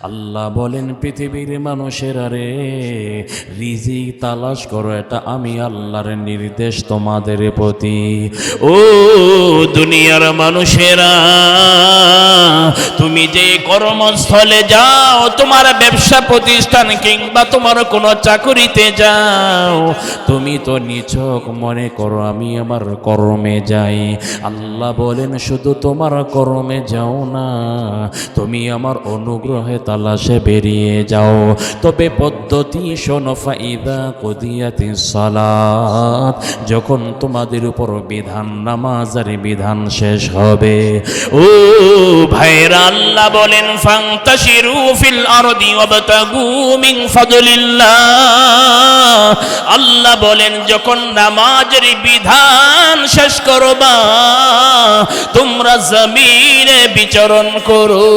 আল্লাহ বলেন পৃথিবীর মানুষেরা রে, রিজিক তালাশ করো, এটা আমি আল্লাহর নির্দেশ তোমাদের প্রতি। ও দুনিয়ার মানুষেরা, তুমি যে কর্মস্থলে যাও, তোমার ব্যবসা প্রতিষ্ঠান কিংবা তোমার কোনো চাকরিতে যাও, তুমি তো নিছক মনে করো আমি আমার কর্মে যাই। আল্লাহ বলেন শুধু তোমার কর্মে যাও না, তুমি আমার অনুগ্রহে তালাশে বেরিয়ে যাও। তবে পদ্ধতি শোনো, ফাইদা কুদিয়াতিস সালাত, যখন তোমাদের উপর বিধান নামাজের বিধান শেষ হবে, ও ভাইরা আল্লাহ বলেন ফান্তাশিরু ফিল আরদি ওয়াবতাগু মিন ফাদলিল্লাহ। আল্লাহ বলেন যখন নামাজের বিধান শেষ করবা, তোমরা জমিনে বিচরণ করো।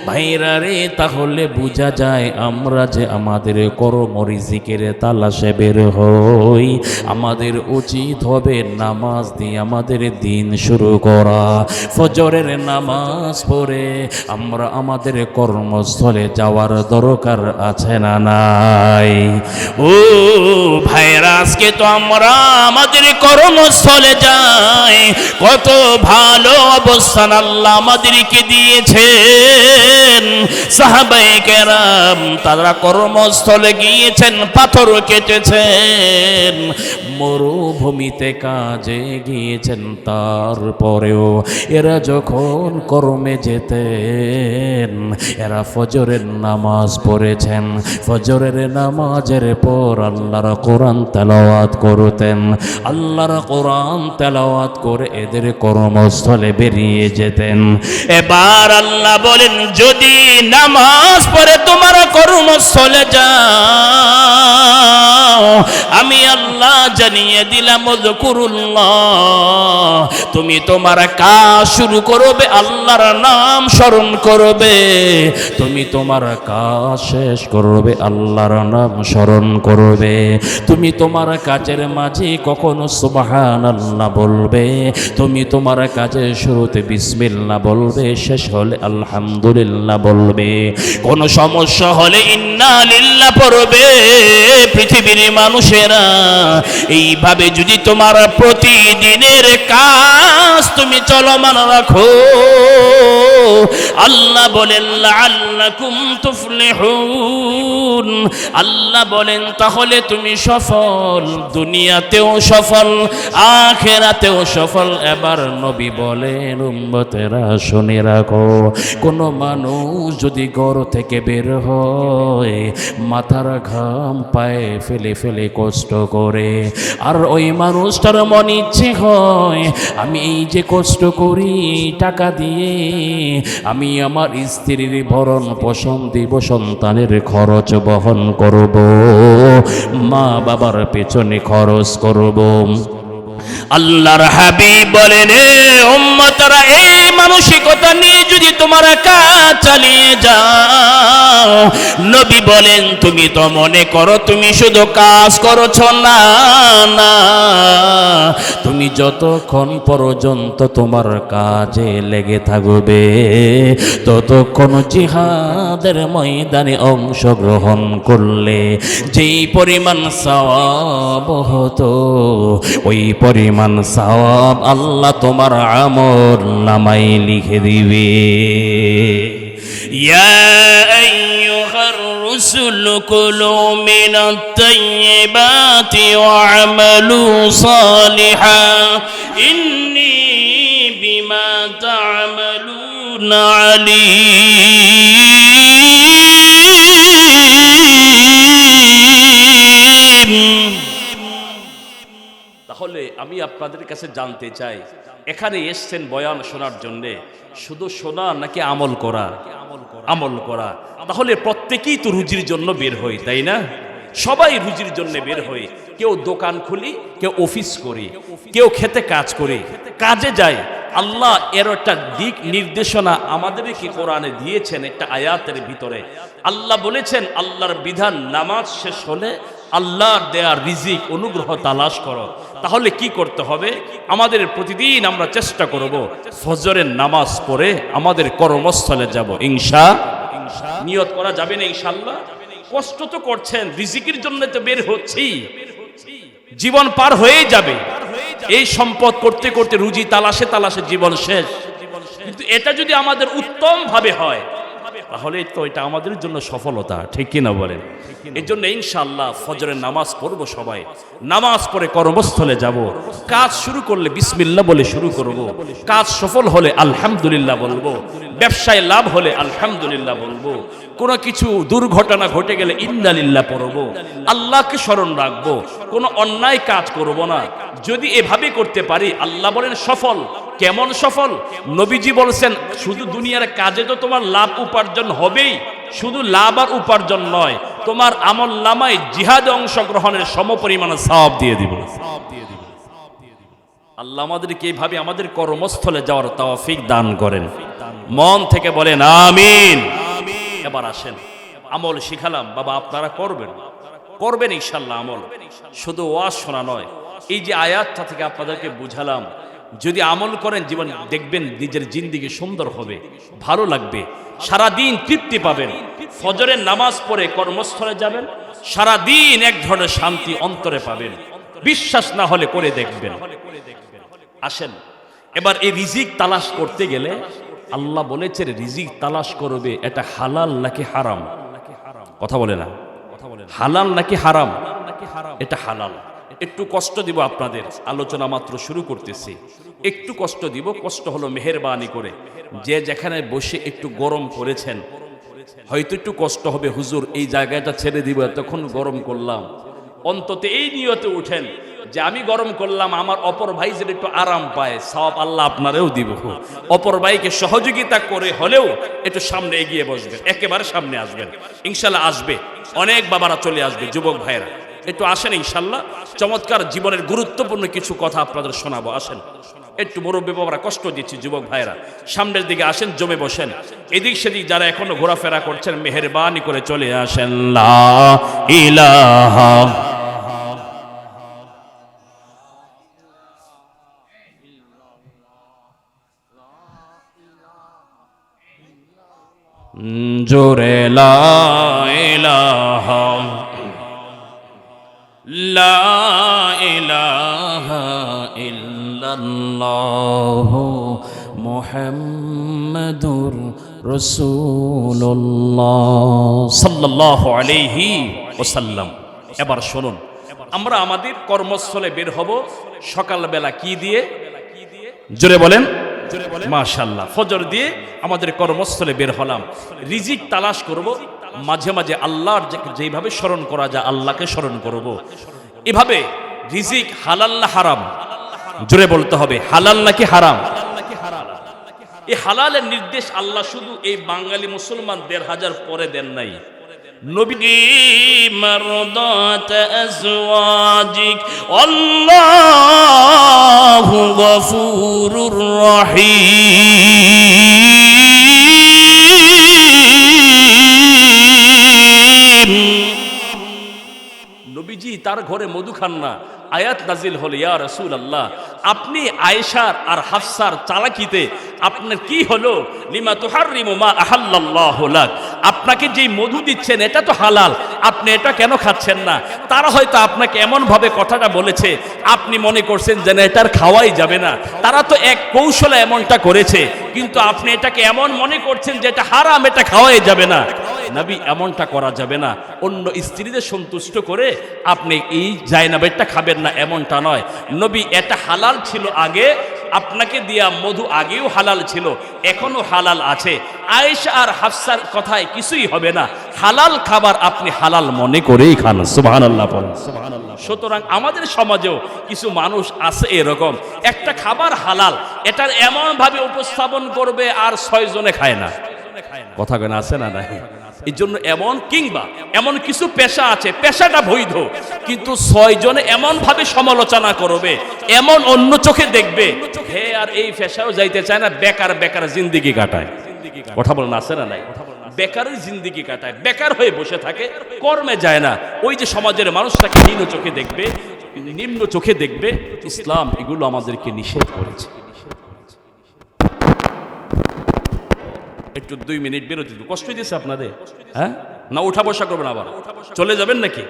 ভাইরা রে, তাহলে বোঝা যায় আমরা যে আমাদের কর্ম রিজিকের তালাশে বের হই, আমাদের উচিত হবে নামাজ দিয়ে আমাদের দিন শুরু করা। ফজরের নামাজ পড়ে আমরা আমাদের কর্মস্থলে যাওয়ার দরকার আছে না নাই? ও ভাইরা, আজকে তো আমরা আমাদের কর্মস্থলে যাই, কত ভালো অবস্থান আল্লাহ আমাদেরকে দিয়েছেন। সাহাবায়ে কেরাম তারা কর্মস্থলে গিয়েছেন, পাথর কেটেছেন, মরুভূমিতে কাজে গিয়েছেন, তারপরেও এরা যখন কর্মে যেতেন, এরা ফজরের নামাজ পড়েছেন, ফজরের নামাজের পর আল্লাহর কোরআন তেলাওয়াত করতেন, আল্লাহর কোরআন তেলাওয়াত করে এদের কর্মস্থলে বেরিয়ে যেতেন। এবার আল্লাহ বলেন যদি নামাজ পড়ে তোমার কর্মস্থলে যাও, আমি আল্লাহ জানিয়ে দিলাম যকুরুল্লাহ, তুমি তোমার কাজ শুরু করবে, আল্লাহর নাম স্মরণ করবে, তুমি তোমার কাজ শেষ করবে, আল্লাহর নাম স্মরণ করবে। তুমি তোমার কাজের মাঝে কখনো সুবহানাল্লাহ বলবে, তুমি তোমার কাজের শুরুতে বিসমিল্লাহ বলবে, শেষ হলে আলহামদুলিল্লাহ বলবে, কোন সমস্যা হলে ইন্না লিল্লাহ পড়বে। পৃথিবীর মানুষেরা, এইভাবে যদি তোমার প্রতিদিনের কাজ তুমি চলমান রাখো, আল্লাহ বলেন লাআল্লাকুম তুফলিহুন, আল্লাহ বলেন তাহলে তুমি সফল, দুনিয়াতেও সফল, আখিরাতেও সফল। এবার নবী বলেন উম্মতেরা শুনে রাখো, কোন মানুষ যদি ঘর থেকে বের হয়, মাথার ঘাম পায়ে ফেলে ফেলে কষ্ট করে, আর ওই মানুষটার মন ইচ্ছে হয় আমি এই যে কষ্ট করি টাকা দিয়ে আমি আমার স্ত্রীর ভরণ পোষণ দিব, সন্তানের খরচ বহন করব, মা বাবার পেছনে খরচ করব, আল্লাহর হাবিব বলেন এ উম্মতরা, এই মানসিকতা নিয়ে যদি তোমার কাজ চালিয়ে যাও, নবী বলেন তুমি তো মনে করো তুমি শুধু কাজ করছো, না না, তুমি যতক্ষণ পর্যন্ত তোমার কাজে লেগে থাকবে, ততক্ষণ জিহাদের ময়দানে অংশগ্রহণ করলে যেই পরিমাণ সওয়াব হতো, ওই পরিমাণ সওয়াব আল্লাহ তোমার আমল নামায় লিখে দিবে। ইয়া আইয়ুহার রুসুল কুলু মিনাত তাইয়্যিবাতি ওয়া'মালু সালিহান ইন্নী বিমা তা'মালুনা আলীম। তাহলে আমি আপনাদের কাছে জানতে চাই, এখানে এসছেন বয়ান শোনার জন্যে, শুধু শোনা নাকি আমল করা? আমল করা। তাহলে প্রত্যেকেই তো রুজির জন্য বের হই, তাই না? সবাই রুজির জন্য বের হই, কেউ দোকান খুলি, কেউ অফিস করি, কেউ খেতে কাজ করি, কাজে যায়। আল্লাহ এর একটা দিক নির্দেশনা আমাদেরকে কোরআনে দিয়েছেন, একটা আয়াতের ভিতরে আল্লাহ বলেছেন আল্লাহর বিধান নামাজ শেষ হলে আল্লাহর দেয়া রিজিক অনুগ্রহ তালাশ করো। তাহলে কি করতে হবে? আমাদের প্রতিদিন আমরা চেষ্টা করব ফজরের নামাজ পড়ে আমাদের কর্মস্থলে যাব। নিয়ত করা যাবে না ইনশাআল্লাহ? কষ্ট তো করছেন, রিজিকের জন্য তো বের হচ্ছি, জীবন পার হয়ে যাবে। এই সম্পদ করতে করতে রুজি তালাশে তালাশে জীবন শেষ। কিন্তু এটা যদি আমাদের উত্তম ভাবে হয় তাহলে তো এটা আমাদের জন্য সফলতা, ঠিক কিনা বলেন? এই জন্য ইনশাআল্লাহ ফজরের নামাজ পড়বো, সবাই নামাজ পড়ে কর্মস্থলে যাব। কাজ শুরু করলে বিসমিল্লাহ বলে শুরু করব, কাজ সফল হলে আলহামদুলিল্লাহ বলবো, ব্যবসায় লাভ হলে আলহামদুলিল্লাহ বলবো, কোনো কিছু দুর্ঘটনা ঘটে গেলে ইন্নালিল্লাহ পড়বো, আল্লাহকে স্মরণ রাখবো, কোনো অন্যায় কাজ করব না। যদি এভাবে করতে পারি আল্লাহ বলেন সফল। কেমন সফল? নবীজি বলছেন শুধু দুনিয়ার কাজে তো তোমার লাভ উপার্জন হবেই, শুধু লাভ আর উপার্জন নয়, তোমার আমল নামায় জিহাদে অংশগ্রহণের সমপরিমাণ সওয়াব দিয়ে দিব। আল্লাহ আমাদেরকে এইভাবে আমাদের কর্মস্থলে যাওয়ার তৌফিক দান করেন। মন থেকে বলেন আমিন। এবার আসেন, আমল শিখালাম বাবা, আপনারা করবেন ইনশাআল্লাহ আমল। শুধু ওয়াজ শোনা নয়, এই যে আয়াতটা থেকে আপনাদেরকে বুঝালাম, যদি আমল করেন জীবন দেখবেন নিজের জিন্দেগি সুন্দর হবে, ভালো লাগবে, সারাদিন তৃপ্তি পাবেন। ফজরের নামাজ পড়ে কর্মস্থলে যাবেন, সারাদিন এক ধরনের শান্তি অন্তরে পাবেন। বিশ্বাস না হলে করে দেখবেন। আসেন এবার এই রিজিক তালাশ করতে গেলে আল্লাহ বলেছে রিজিক তালাশ করবে, এটা হালাল নাকি হারাম? কথা বলে না, হালাল নাকি হারাম? এটা হালাল। একটু কষ্ট দিব আপনাদের, আলোচনা মাত্র শুরু করতেছি, একটু কষ্ট দিব। কষ্ট হলো মেহেরবানি করে যে যেখানে বসে একটু গরম করেছেন, হয়তো একটু কষ্ট হবে, হুজুর এই জায়গাটা ছেড়ে দিব, তখন গরম করলাম। অন্তত এই নিয়তে উঠেন যে আমি গরম করলাম, আমার অপর ভাই যেন একটু আরাম পায়, সওয়াব আল্লাহ আপনারেও দিব। অপর ভাইকে সহযোগিতা করে হলেও একটু সামনে এগিয়ে বসবেন, একেবারে সামনে আসবেন ইনশাল্লাহ। আসবে অনেক বাবারা চলে আসবে, যুবক ভাইরা একটু আসেন ইনশাল্লাহ। চমৎকার জীবনের গুরুত্বপূর্ণ কিছু কথা আপনাদের শোনাবো। আসেন, একটু মুরব্বী বাবারা কষ্ট দিচ্ছি, যুবক ভাইরা সামনের দিকে আসেন, জমে বসেন। এদিক সেদিক যারা এখনো ঘোরাফেরা করছেন মেহেরবানি করে চলে আসেন। লা ইলাহা জোরে লা ইলাহা লা ইলাহা ইল্লাল্লাহ মুহাম্মাদুর রাসূলুল্লাহ সাল্লাল্লাহু আলাইহি ওয়াসাল্লাম। এবার শুনুন, আমরা আমাদের কর্মস্থলে বের হব সকালবেলা কি দিয়ে? জোরে বলেন মাশাআল্লাহ। ফজর দিয়ে আমাদের কর্মস্থলে বের হলাম, রিজিক তালাশ করব। মাঝে মাঝে আল্লাহর যেভাবে স্মরণ করা যায় আল্লাহকে স্মরণ করব। এভাবে রিজিক হালাল না হারাম? জোরে বলতে হবে, হালাল নাকি হারাম? এই হালালের নির্দেশ আল্লাহ শুধু এই বাঙালি মুসলমান ১৫০০ পরে দেন নাই। নবী মারদাত আজওয়াজিক আল্লাহু গফুরুর রহিম। নবীজি তার ঘরে মধু খান না, আয়াত নাজিল হল ইয়া রাসূলুল্লাহ আপনি আয়েশার আর হাফসার চালাকিতে আপনার কি হলো? লিমা তুহাররিমু মা আহাল্লাল্লাহু লাক, আপনাকে যেই মধু দিচ্ছেন এটা তো হালাল, আপনি এটা কেন খাচ্ছেন না? তারা হয়তো আপনাকে এমন ভাবে কথাটা বলেছে আপনি মনে করছেন যে না এটার খাওয়াই যাবে না। তারা তো এক কৌশলে এমনটা করেছে, কিন্তু আপনি এটাকে এমন মনে করছেন যে এটা হারাম, এটা খাওয়াই যাবে না। নবী এমনটা করা যাবে না। অন্য স্ত্রীদের সন্তুষ্ট করে আপনি এই জায়নাবেরটা খাবেন না, এমনটা নয়। নবী এটা হালাল ছিল আগে, আপনাকে দিয়া মধু আগেও হালাল ছিল, এখনো হালাল আছে। আয়েশা আর হাফসার কথায় কিছুই হবে না, হালাল খাবার আপনি হালাল মনে করেই খান। সুবহানাল্লাহ বলেন। সুতরাং আমাদের সমাজেও কিছু মানুষ আছে এরকম, একটা খাবার হালাল এটার এমন ভাবে উপস্থাপন করবে আর ৬ জনে খায় না। কথা কেন আছে না নাই? এই জন্য এমন কিছু পেশা আছে, পেশাটা বৈধ, কিন্তু ৬ জনে এমন ভাবে সমালোচনা করবে, এমন অন্য চোখে দেখবে, হে আর এই পেশাও যাইতে চায় না, বেকার বেকার জিন্দেগি কাটায়। কথা বলেন আছে না নাই? বেকারের জিন্দেগি কাটায়, বেকার হয়ে বসে থাকে, কর্মে যায় না। ওই যে সমাজের মানুষটাকে নিম্ন চোখে দেখবে, ইসলাম এগুলো আমাদেরকে নিষেধ করেছে। একটু 2 মিনিট বিরতি, কষ্ট দিয়েছে আপনাদের? হ্যাঁ, না উঠা বসা করবেন, আবার চলে যাবেন নাকি?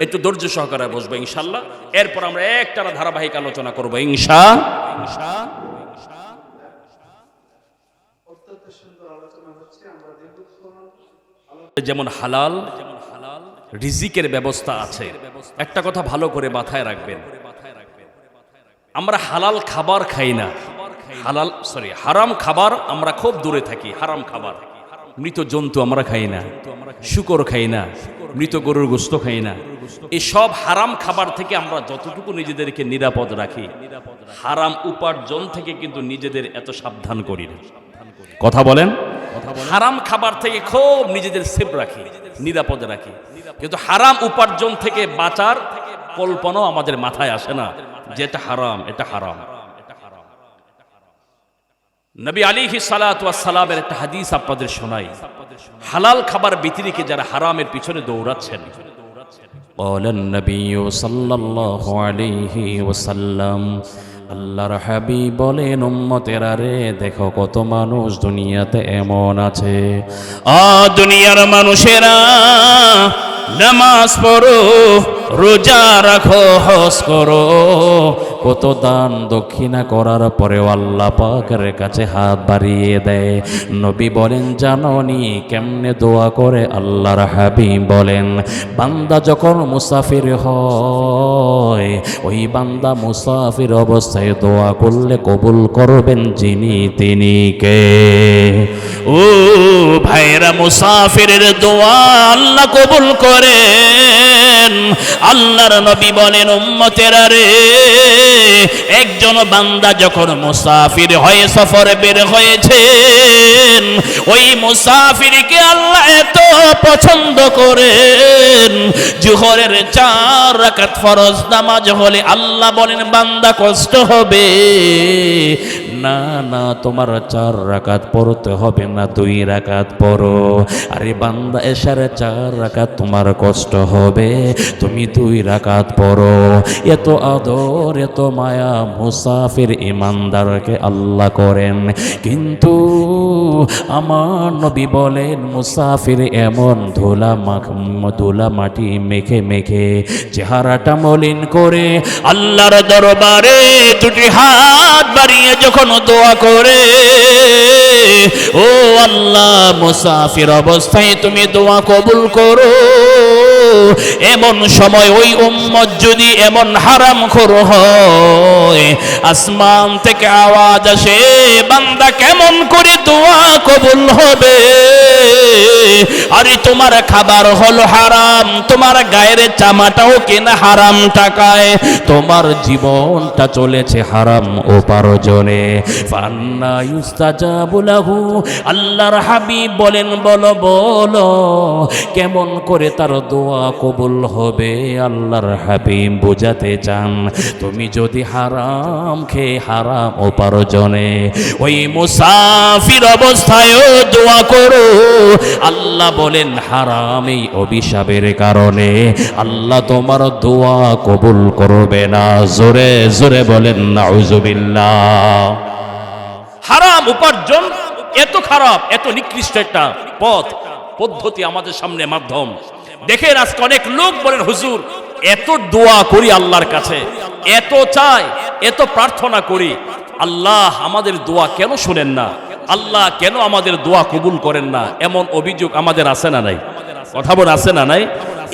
একটু ধৈর্য সহকারে বসবো ইনশাল্লাহ। এরপর আমরা একটানা ধারাবাহিক আলোচনা করবো যেমন হালাল রিজিকের ব্যবস্থা আছে। একটা কথা ভালো করে মাথায় রাখবেন, আমরা হালাল খাবার খাই না, হারাম খাবার আমরা খুব দূরে থাকি। হারাম খাবার, মৃত জন্তু আমরা খাই না, শূকর খাই না, মৃত গরুর গোশত খাই না। এই সব হারাম খাবার থেকে আমরা যতটুকু নিজেদেরকে নিরাপদ রাখি, হারাম উপার্জন থেকে কিন্তু নিজেদের এত সাবধান করি না। কথা বলেন, হারাম খাবার থেকে খুব নিজেদের সেফ রাখি, নিরাপদ রাখি, কিন্তু হারাম উপার্জন থেকে বাঁচার কল্পনাও আমাদের মাথায় আসে না, যেটা হারাম, এটা হারাম। নবী আলাইহিস সালাতু ওয়াস সালামের একটা হাদিস আপনাদের শোনাই। হালাল খাবার ব্যতিরেকে যারা হারামের পিছনে দৌড়াচ্ছেন, বলেন নবী সাল্লাল্লাহু আলাইহি ওয়াসাল্লাম, আল্লাহর হাবিব বলেন, উম্মতেরা রে, দেখো কত মানুষ দুনিয়াতে এমন আছে। দুনিয়ার মানুষেরা নামাজ পড়ো, রোজা রাখো, হজ করো, কত দান দক্ষিণা করার পরেও আল্লাহ পাকের কাছে হাত বাড়িয়ে দেয়। নবী বলেন, জানোনি কেমনে দোয়া করে? আল্লাহর হাবিব বলেন, বান্দা যখন মুসাফির হয়, ওই বান্দা মুসাফির অবস্থায় দোয়া করলে কবুল করবেন যিনি, তিনি কে? ও ভাইরা, মুসাফিরের দোয়া আল্লাহ কবুল করেন। আল্লাহর নবী বলেন, উম্মতেরা রে, একজন বান্দা যখন মুসাফির হয়ে সফরে বের হয়েছেন, ওই মুসাফিরকে আল্লাহ এত পছন্দ করেন, জোহরের 4 রাকাত ফরজ নামাজ হলে আল্লাহ বলেন, বান্দা কষ্ট হবে না, না, তোমার 4 রাকাত পড়তে হবে না, 2 রাকাত পড়ো। আরে বান্দা, এশার 4 রাকাত তোমার কষ্ট হবে, তুমি 2 রাকাত পড়ো। এত আদর, এত মায়া মুসাফির ইমানদারকে আল্লাহ করেন। কিন্তু আমার নবী বলেন, মুসাফির এমন ধুলা মাটি মেখে মেখে চেহারাটা মলিন করে আল্লাহর দরবারে 2টি হাত বাড়িয়ে যখন দোয়া করে, ও আল্লাহ, মুসাফির অবস্থায় তুমি দোয়া কবুল করো। এমন সময় ওই উম্মত যদি এমন হারামখোর হয়, আসমান থেকে আওয়াজ আসে, বান্দা কেমন করে দোয়া কবুল হবে? আরে তোমার খাবার হলো হারাম, তোমার গায়ের জামাটাও কেনা হারাম টাকায়, তোমার জীবনটা চলেছে হারাম উপার্জনে। ফান্না ইউস্তাজাবু লাহু, আল্লাহর হাবিব বলেন, বলো বলো, কেমন করে তার দোয়া কবুল হবে? আল্লাহর হাবিব বোঝাতে চান, তুমি যদি হারাম খেয়ে হারাম উপার্জনে ওই মুসাফির অবস্থায় দোয়া করো, আল্লাহ বলেন, হারাম এই অভিশাপের কারণে আল্লাহ তোমার দোয়া কবুল করবে না। জোরে জোরে বলেন নাউজুবিল্লাহ। হারাম উপার্জন এত খারাপ, এত নিকৃষ্ট একটা পদ্ধতি আমাদের সামনে মাধ্যম। দেখেন আজকে অনেক লোক বলেন, হুজুর এত দোয়া করি আল্লাহর কাছে, এত চাই, এত প্রার্থনা করি, আল্লাহ আমাদের দোয়া কেন শুনেন না? আল্লাহ কেন আমাদের দোয়া কবুল করেন না? এমন অভিযোগ আমাদের আছে না নাই? কথা বলে আছে না নাই?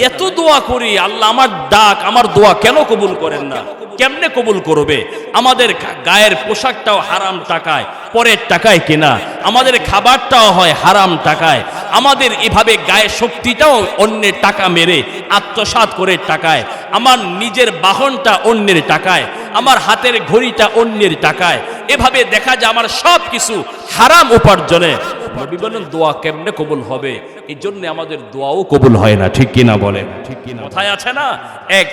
এত দোয়া করি, আল্লাহ আমার ডাক, আমার দোয়া কেন কবুল করেন না? কেমনে কবুল করবে? আমাদের গায়ের পোশাকটাও হারাম টাকায়, পরের টাকায় কেনা, আমাদের খাবারটাও হয় হারাম টাকায়, আমাদের এভাবে গায়ের শক্তিটাও অন্যের টাকা মেরে আত্মসাৎ করে টাকায়, আমার নিজের বাহনটা অন্যের টাকায়, আমার হাতের ঘড়িটা অন্যের টাকায়, এভাবে দেখা যায় আমার সব কিছু হারাম উপার্জনে। নবী বলেন, দোয়া কেমনে কবুল হবে? এই জন্য আমাদের দোয়াও কবুল হয় না। ঠিক কিনা বলেন? ঠিক কিনা? কোথায় আছে না, এক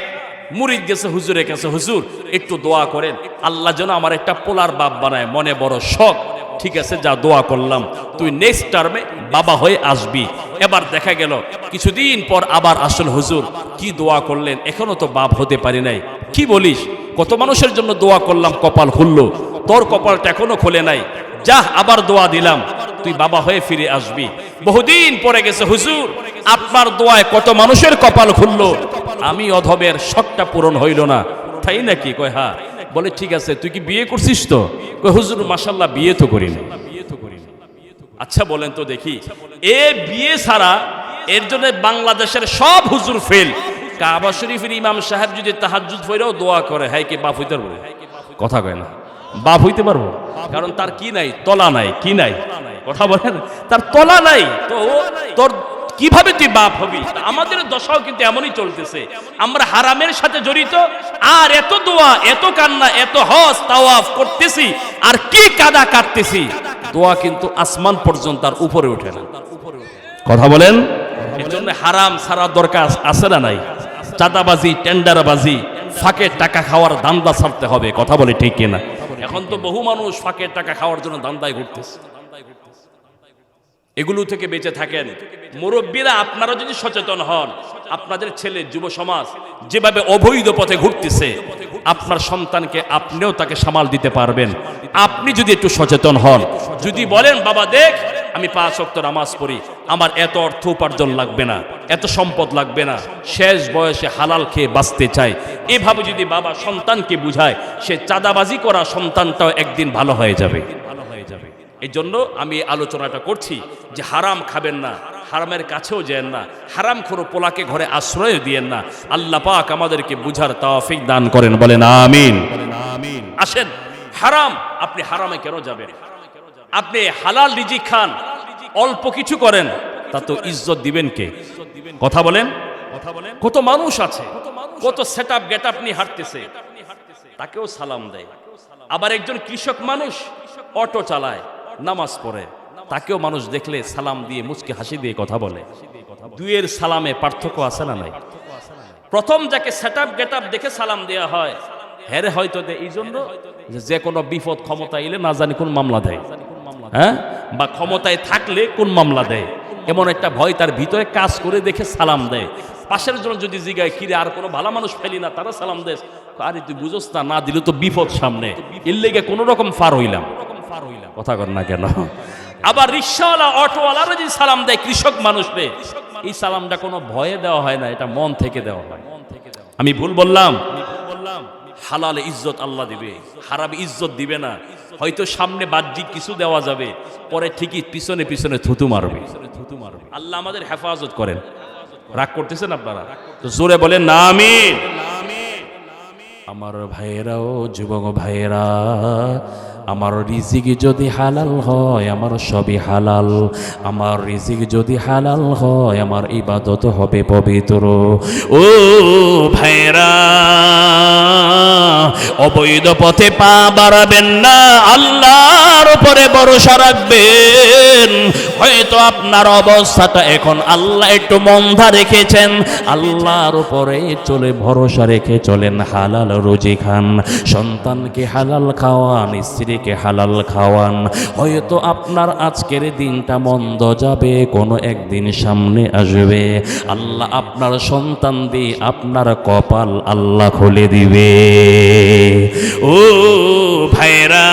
মুরিদ গেছে হুজুরের কাছে, হুজুর একটু দোয়া করেন, আল্লাহ যেন আমার একটা পোলার বাপ বানায়, মনে বড় শখ। ঠিক আছে যা দোয়া করলাম, তুই নেক্সট টার্মে বাবা হয়ে আসবি। এবার দেখা গেল কিছুদিন পর আবার আসল হুজুর কি দোয়া করলেন, এখনো তো বাপ হতে পারি নাই। কি বলিস, কত মানুষের জন্য দোয়া করলাম কপাল খুললো, তোর কপালটা এখনো খোলে নাই, যা আবার দোয়া দিলাম তুই বাবা হয়ে ফিরে আসবি। বহুদিন পরে গেছে হুজুর আপনার দোয়ায় কত মানুষের কপাল খুললো, আমি অধমের শখটা পূরণ হইল না। তাই নাকি? কয় হ্যাঁ। বলে ঠিক আছে তুই কি বিয়ে করছিস? তো কয় হুজুর মাশাআল্লাহ বিয়ে তো করিনি। আচ্ছা বলেন তো দেখি, এ বিয়ে ছাড়া এর জন্য বাংলাদেশের সব হুজুর ফেল। কাবা শরীফের ইমাম সাহেব যদি তাহাজ্জুদ পড়েও দোয়া করে, হ্যাঁ কি বাপ হইতে পারবো? কথা কয় না, বাপ হইতে পারবো? কারণ তার কি নাই, তলা নাই। কি নাই? কথা বলেন, তার তলা নাই। তো তোর কিভাবে তুই বাপ হবি? আমাদের দশাও কিন্তু এমনই চলতেছে, আমরা হারামের সাথে জড়িত, আর এত দোয়া, এত কান্না, এত হজ তাওয়াফ করতেছি, আর কি কাদা কাটতেছি, দোয়া কিন্তু আসমান পর্যন্ত তার উপরে ওঠে না। কথা বলেন, এর জন্য হারাম ছাড়া দরকার আছে না নাই? চাঁদাবাজি, টেন্ডারবাজি, ফাঁকের টাকা খাওয়ার ধান্দা ছাড়তে হবে। কথা বলে ঠিক কিনা? এখন তো বহু মানুষ ফাঁকের টাকা খাওয়ার জন্য ধান্দায় ঘুরতেছে। এগুলো থেকে বেঁচে থাকেন। মুরব্বীরা আপনারা যদি সচেতন হন, আপনাদের ছেলে যুব সমাজ যেভাবে অবৈধ পথে ঘুরতেছে, আপনার সন্তানকে আপনিও তাকে সামাল দিতে পারবেন, আপনি যদি একটু সচেতন হন। যদি বলেন বাবা দেখ আমি 5 ওয়াক্ত নামাজ পড়ি, আমার এত অর্থ উপার্জন লাগবে না, এত সম্পদ লাগবে না, শেষ বয়সে হালাল খেয়ে বাঁচতে চাই, এভাবে যদি বাবা সন্তানকে বুঝায়, সে চাঁদাবাজি করা সন্তানটাও একদিন ভালো হয়ে যাবে। এই জন্য আমি আলোচনাটা করছি যে হারাম খাবেন না, হারামের কাছেও যেন না, হারাম খোর পোলাকে ঘরে আশ্রয় দিয়েন না। আল্লাহ পাক আমাদেরকে বুঝার তৌফিক দান করেন, বলেন আমিন। আসেন, হারাম, আপনি হারামে কেন যাবেন? আপনি হালাল রিজিক খান, অল্প কিছু করেন, তা তো ইজ্জত দিবেন কে? কথা বলেন। কত মানুষ আছে, কত সেটআপ গেটআপ নিয়ে হাঁটতেছে, তাকেও সালাম দেয়। আবার একজন কৃষক মানুষ অটো চালায়, নামাজ পড়ে, তাকেও মানুষ দেখলে সালাম দিয়ে মুচকি হাসি দিয়ে কথা বলে। দুয়ের সালামে পার্থক্য আছে না নাই? প্রথম যাকে সেটআপ গেটআপ দেখে সালাম দেয়া হয়, হেরে হয়তো দেয় এই জন্য যে কোনো বিপদ ক্ষমতা এলে না জানি কোন মামলা দেয়, হ্যাঁ, বা ক্ষমতায় থাকলে কোন মামলা দেয়, এমন একটা ভয় তার ভিতরে কাজ করে দেখে সালাম দেয়। পাশের জন্য যদি জিগায় কিরে আর কোনো ভালো মানুষ ফেলি না, তারা সালাম দেয়, আরে তুই বুঝোস না, না দিলে তো বিপদ সামনে, এর লেগে কোনো রকম ফার হইলাম। কথা কর না কেন? আবার রিক্সাওয়ালা, অটোওয়ালারা যদি সালাম দেয় কৃষক মানুষকে, এই সালামটা কোনো ভয়ে দেওয়া হয় না, এটা মন থেকে দেওয়া হয়। আমি ভুল বললাম? হালাল ইজ্জত আল্লাহ দিবে, হারাম ইজ্জত দিবে না। হয়তো সামনে বাহ্যিক কিছু দেওয়া যাবে, পরে ঠিকই পিছনে পিছনে থুতু মারবে। আল্লাহ আমাদের হেফাজত করেন। রাগ করতেছেন আপনারা? তো জোরে বলেন না আমিন। আমার ভাইয়েরাও, যুবক ভাইয়েরা, আমার রিজিক যদি হালাল হয় আমার সবই হালাল, আমার রিজিক যদি হালাল হয় আমার ইবাদত হবে পবিত্র। ও ভাইরা, অবৈধ পথে পা বাড়াবেন না, আল্লাহর উপরে ভরসা রাখবেন। হয়তো আপনার অবস্থাটা এখন আল্লাহ একটু মন্দা রেখেছেন, আল্লাহর উপরে চলে ভরসা রেখে চলেন, হালাল রুজি খান, সন্তানকে হালাল খাওয়ান, স্ত্রীকে হালাল খাওয়ান। হয়তো আপনার আজকের দিনটা মন্দ যাবে, কোনো একদিন সামনে আসবে, আল্লাহ আপনার সন্তান দিয়ে আপনার কপাল আল্লাহ খুলে দিবে। ও ভাইরা,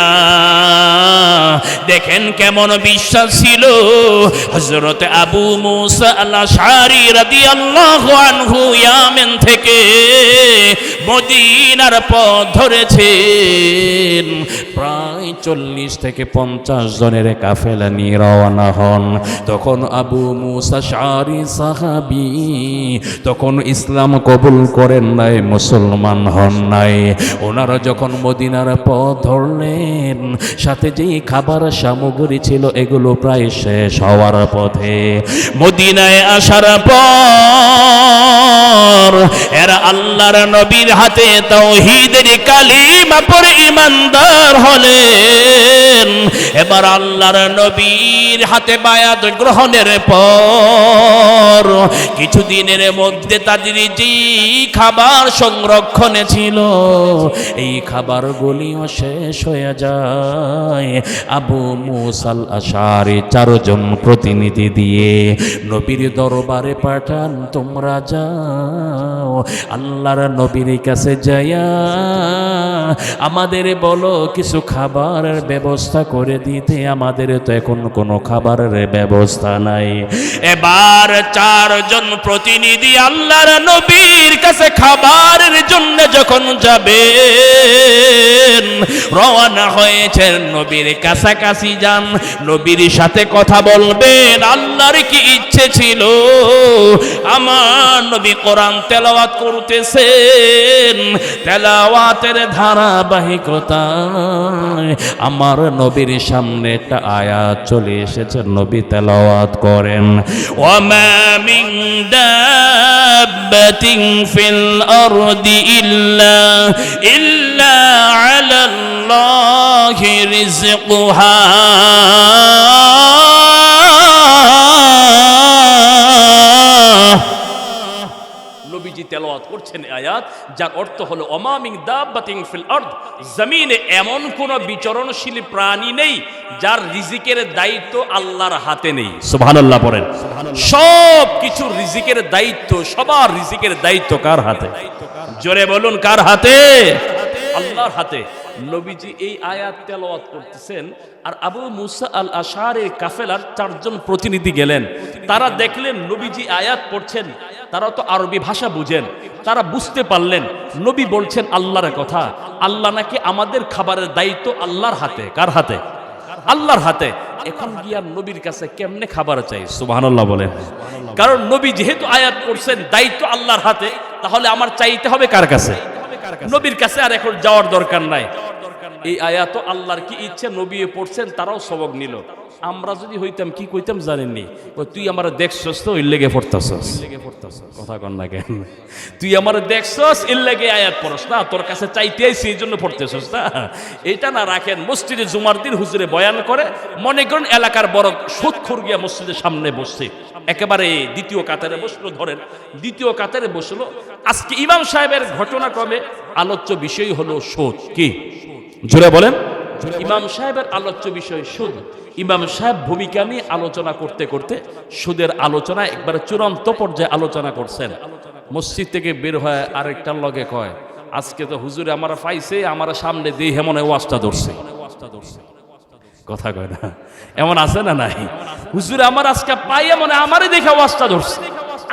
দেখেন কেমন বিশ্বাস ছিল হযরত আবু মুসা আল-আশআরী রাদিয়াল্লাহু আনহু, ইয়ামেন থেকে মদিনার পথ ধরেছেন। প্রায় 40 থেকে 50 জনের কাফেলা নিয়ে রওনা হন। তখন আবু মুসা আশআরী সাহাবী, তখন ইসলাম কবুল করেন নাই, মুসলমান হন নাই। ওনারা যখন মদিনার পথ ধরলেন, সাথে যেই খাবার সামগ্রী ছিল এগুলো প্রায় শেষ হওয়ার পথে। মদিনায় আসার পর এরা আল্লাহর নবীর হাতে তাওহীদের কালিমা পড়ে ঈমানদার হলেন। এবার আল্লাহর নবীর হাতে বায়াত গ্রহণের পর কিছুদিনের মধ্যে তাদের যে খাবার সংরক্ষণে ছিল এই খাবারগুলিও শেষ হয়ে যায়। আবু মুসা আল আশআরী 4 জন প্রতিনিধি দিয়ে নবীর দরবারে পাঠান, তোমরা যাও আল্লাহর নবীর কাছে যাইয়া আমাদের বলো কিছু খাবারের ব্যবস্থা করে দিতে, আমাদের তো এখন কোনো খাবারের ব্যবস্থা নাই। এবার 4 জন প্রতিনিধি আল্লাহর নবীর কাছে খাবারের জন্য যখন যাবে রওনা হয়েছেন, নবীর কাছাকাছি যান, নবীর সাথে কথা বলবেন। আল্লাহর কি ইচ্ছে ছিল, আমার নবী কোরআন তেলাওয়াত করতেছেন, তেলাওয়াতের ধারাবাহিকতায় আমার নবীর সামনে একটা আয়াত চলে এসেছে, নবী তেলাওয়াত করেন, ওয়ামা মিন দাব্বাতিন ফিল আরদি ইল্লা আলাল্লাহি রিজকুহা নবীজি তেলাওয়াত করছেন আয়াত, যার অর্থ হলো ওমা মিন দাব্বাতিন ফিল আরদ, জমিনে এমন কোন বিচরণশীল প্রাণী নেই যার রিজিকের দায়িত্ব আল্লাহর হাতে নেই। সুবহানাল্লাহ পড়েন। সব কিছু রিজিকের দায়িত্ব, সবার রিজিকের দায়িত্ব কার হাতে? জোরে বলুন, কার হাতে? আল্লাহর হাতে। নবীজি এই আয়াত তেলাওয়াত করতেছেন, আর আবু মুসা আল আশআরীর কাফেলার 4 জন প্রতিনিধি গেলেন। তারা দেখলেন নবীজি আয়াত পড়ছেন, তারা তো আরবি ভাষা বুঝেন, তারা বুঝতে পারলেন নবী বলছেন আল্লাহর কথা। আল্লাহ নাকি আমাদের খাবারের দায়িত্ব আল্লাহর হাতে। কার হাতে? আল্লাহর হাতে। এখন গিয়া নবীর কাছে কেমনে খাবার চাই? সুবহানাল্লাহ বলেন। কারণ নবী যেহেতু আয়াত করছেন দায়িত্ব আল্লাহর হাতে, তাহলে আমার চাইতে হবে কার কাছে? নবীর কাছে। আর এখন যাওয়ার দরকার নাই। এই আয়াত আল্লাহর কি ইচ্ছে, নবী পড়ছেন, তারাও সবক নিল। আমরা যদি হইতাম কি কইতাম জানেননি? তুই আমার দেখছস তো ওই লেগে পড়তাছস। কথা কন না কেন? তুই আমার দেখছস এর লেগে আয়াত পড়স না, তোর কাছে চাইতে আইছি এই জন্য পড়তেছস না। এটা না রাখেন। মসজিদে জুমার দিন হুজুরে বয়ান করে, মনে করেন এলাকার বড় সুদখোর গিয়া মসজিদের সামনে বসছে, একেবারে দ্বিতীয় কাতারে বসলো, ধরেন দ্বিতীয় কাতারে বসলো। আজকে ইমাম সাহেবের ঘটনাক্রমে আলোচ্য বিষয় হলো সুদ। কি? জোরে বলেন। ইমাম সাহেবের আলোচ্য বিষয় সুদ। ইমাম সাহেব ভূমিকা নিয়ে আলোচনা করতে করতে সুদের আলোচনা একবারে চূড়ান্ত পর্যায়ে আলোচনা করছেন। মসজিদ থেকে বের হয় আরেকটার লগে কয়, আজকে তো হুজুরে আমার পাইছে, আমার সামনে দিয়ে হেমনে ওয়াজটা ধরছে। কথা কয় না? এমন আছে না নাই? হুজুরে আমার আজকে পাইয়া মনে আমারই দেখে ওয়াজটা ধরছে।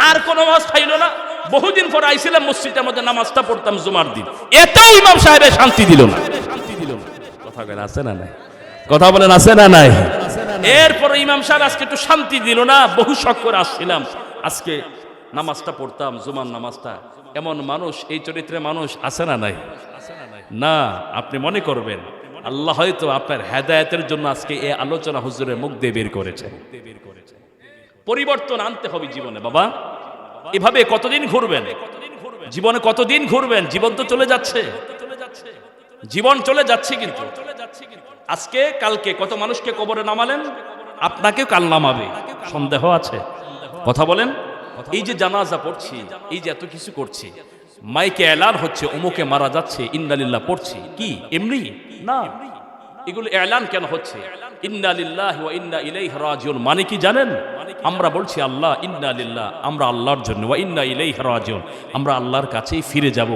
আর কোনো ওয়াজ পাইল না। বহুদিন পর আইছিলাম মসজিদের মধ্যে, নামাজটা পড়তাম জুমার দিন, এটাও ইমাম সাহেবের শান্তি দিল না। কথা কয় না? আছে না নাই? কথা বলেন, আছে না নাই? এরপরে ইমাম সাহেব আজকে একটু শান্তি দিল না। বহু শখ করে আসছিলাম, আজকে নামাজটা পড়তাম, জুমার নামাজটা। এমন মানুষ, এই চরিত্রের মানুষ আছে না নাই? না। আপনি মনে করবেন আল্লাহ হয়তো আপনার হেদায়েতের জন্য আজকে এই আলোচনা হুজুরের মুখ দিয়ে বের করেছে। পরিবর্তন আনতে হবে জীবনে বাবা। এভাবে কতদিন ঘুরবেন? জীবনে কতদিন ঘুরবেন? জীবন তো চলে যাচ্ছে, জীবন চলে যাচ্ছে। কিন্তু আজকে কালকে কত মানুষকে কবরে নামালেন, আপনাকে কাল নামাবে, সন্দেহ আছে? কথা বলেন। এই যে জানাজা পড়ছি, এই যে এত কিছু করছি, মাইকে এলান হচ্ছে অমুকে মারা যাচ্ছে, ইন্না লিল্লাহ পড়ছি, কি এমনি না? এগুলো এলান কেন হচ্ছে? ইন্না লিল্লাহি ওয়া ইন্না ইলাইহি রাজিউন মানে কি জানেন? আমরা বলছি আল্লাহ, ইন্না লিল্লাহ, আমরা আল্লাহর জন্য, ওয়া ইন্না ইলাইহি রাজিউন, আমরা আল্লাহর কাছেই ফিরে যাব।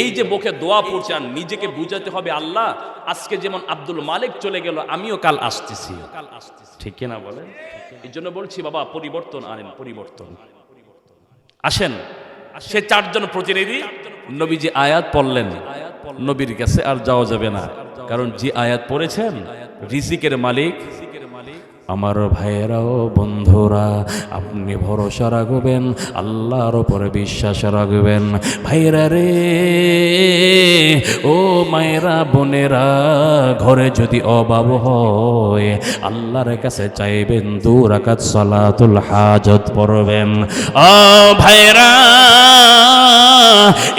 এই যে মুখে দোয়া পড়ছেন, নিজেকে বুঝাতে হবে আল্লাহ আজকে যেমন আব্দুল মালিক চলে গেল, আমিও কাল আসতেছি। ঠিক কিনা বলেন? এই জন্য বলছি বাবা, পরিবর্তন আনেন, পরিবর্তন আসেন। সে 4 জন প্রতিনিধি নবীজি আয়াত পড়লেন, নবীর কাছে আর যাওয়া যাবে না, কারণ যে আয়াত পড়েছেন রিজিকের মালিক আমার ভাইয়েরাও বন্ধুরা, আপনি ভরসা রাখবেন, আল্লাহর উপরে বিশ্বাস রাখবেন। ভাইরা রে, ও মায়েরা বোনেরা, ঘরে যদি অভাব হয় আল্লাহর কাছে চাইবেন, 2 রাকাত সালাতুল হাজত পড়বেন। ও ভাইরা,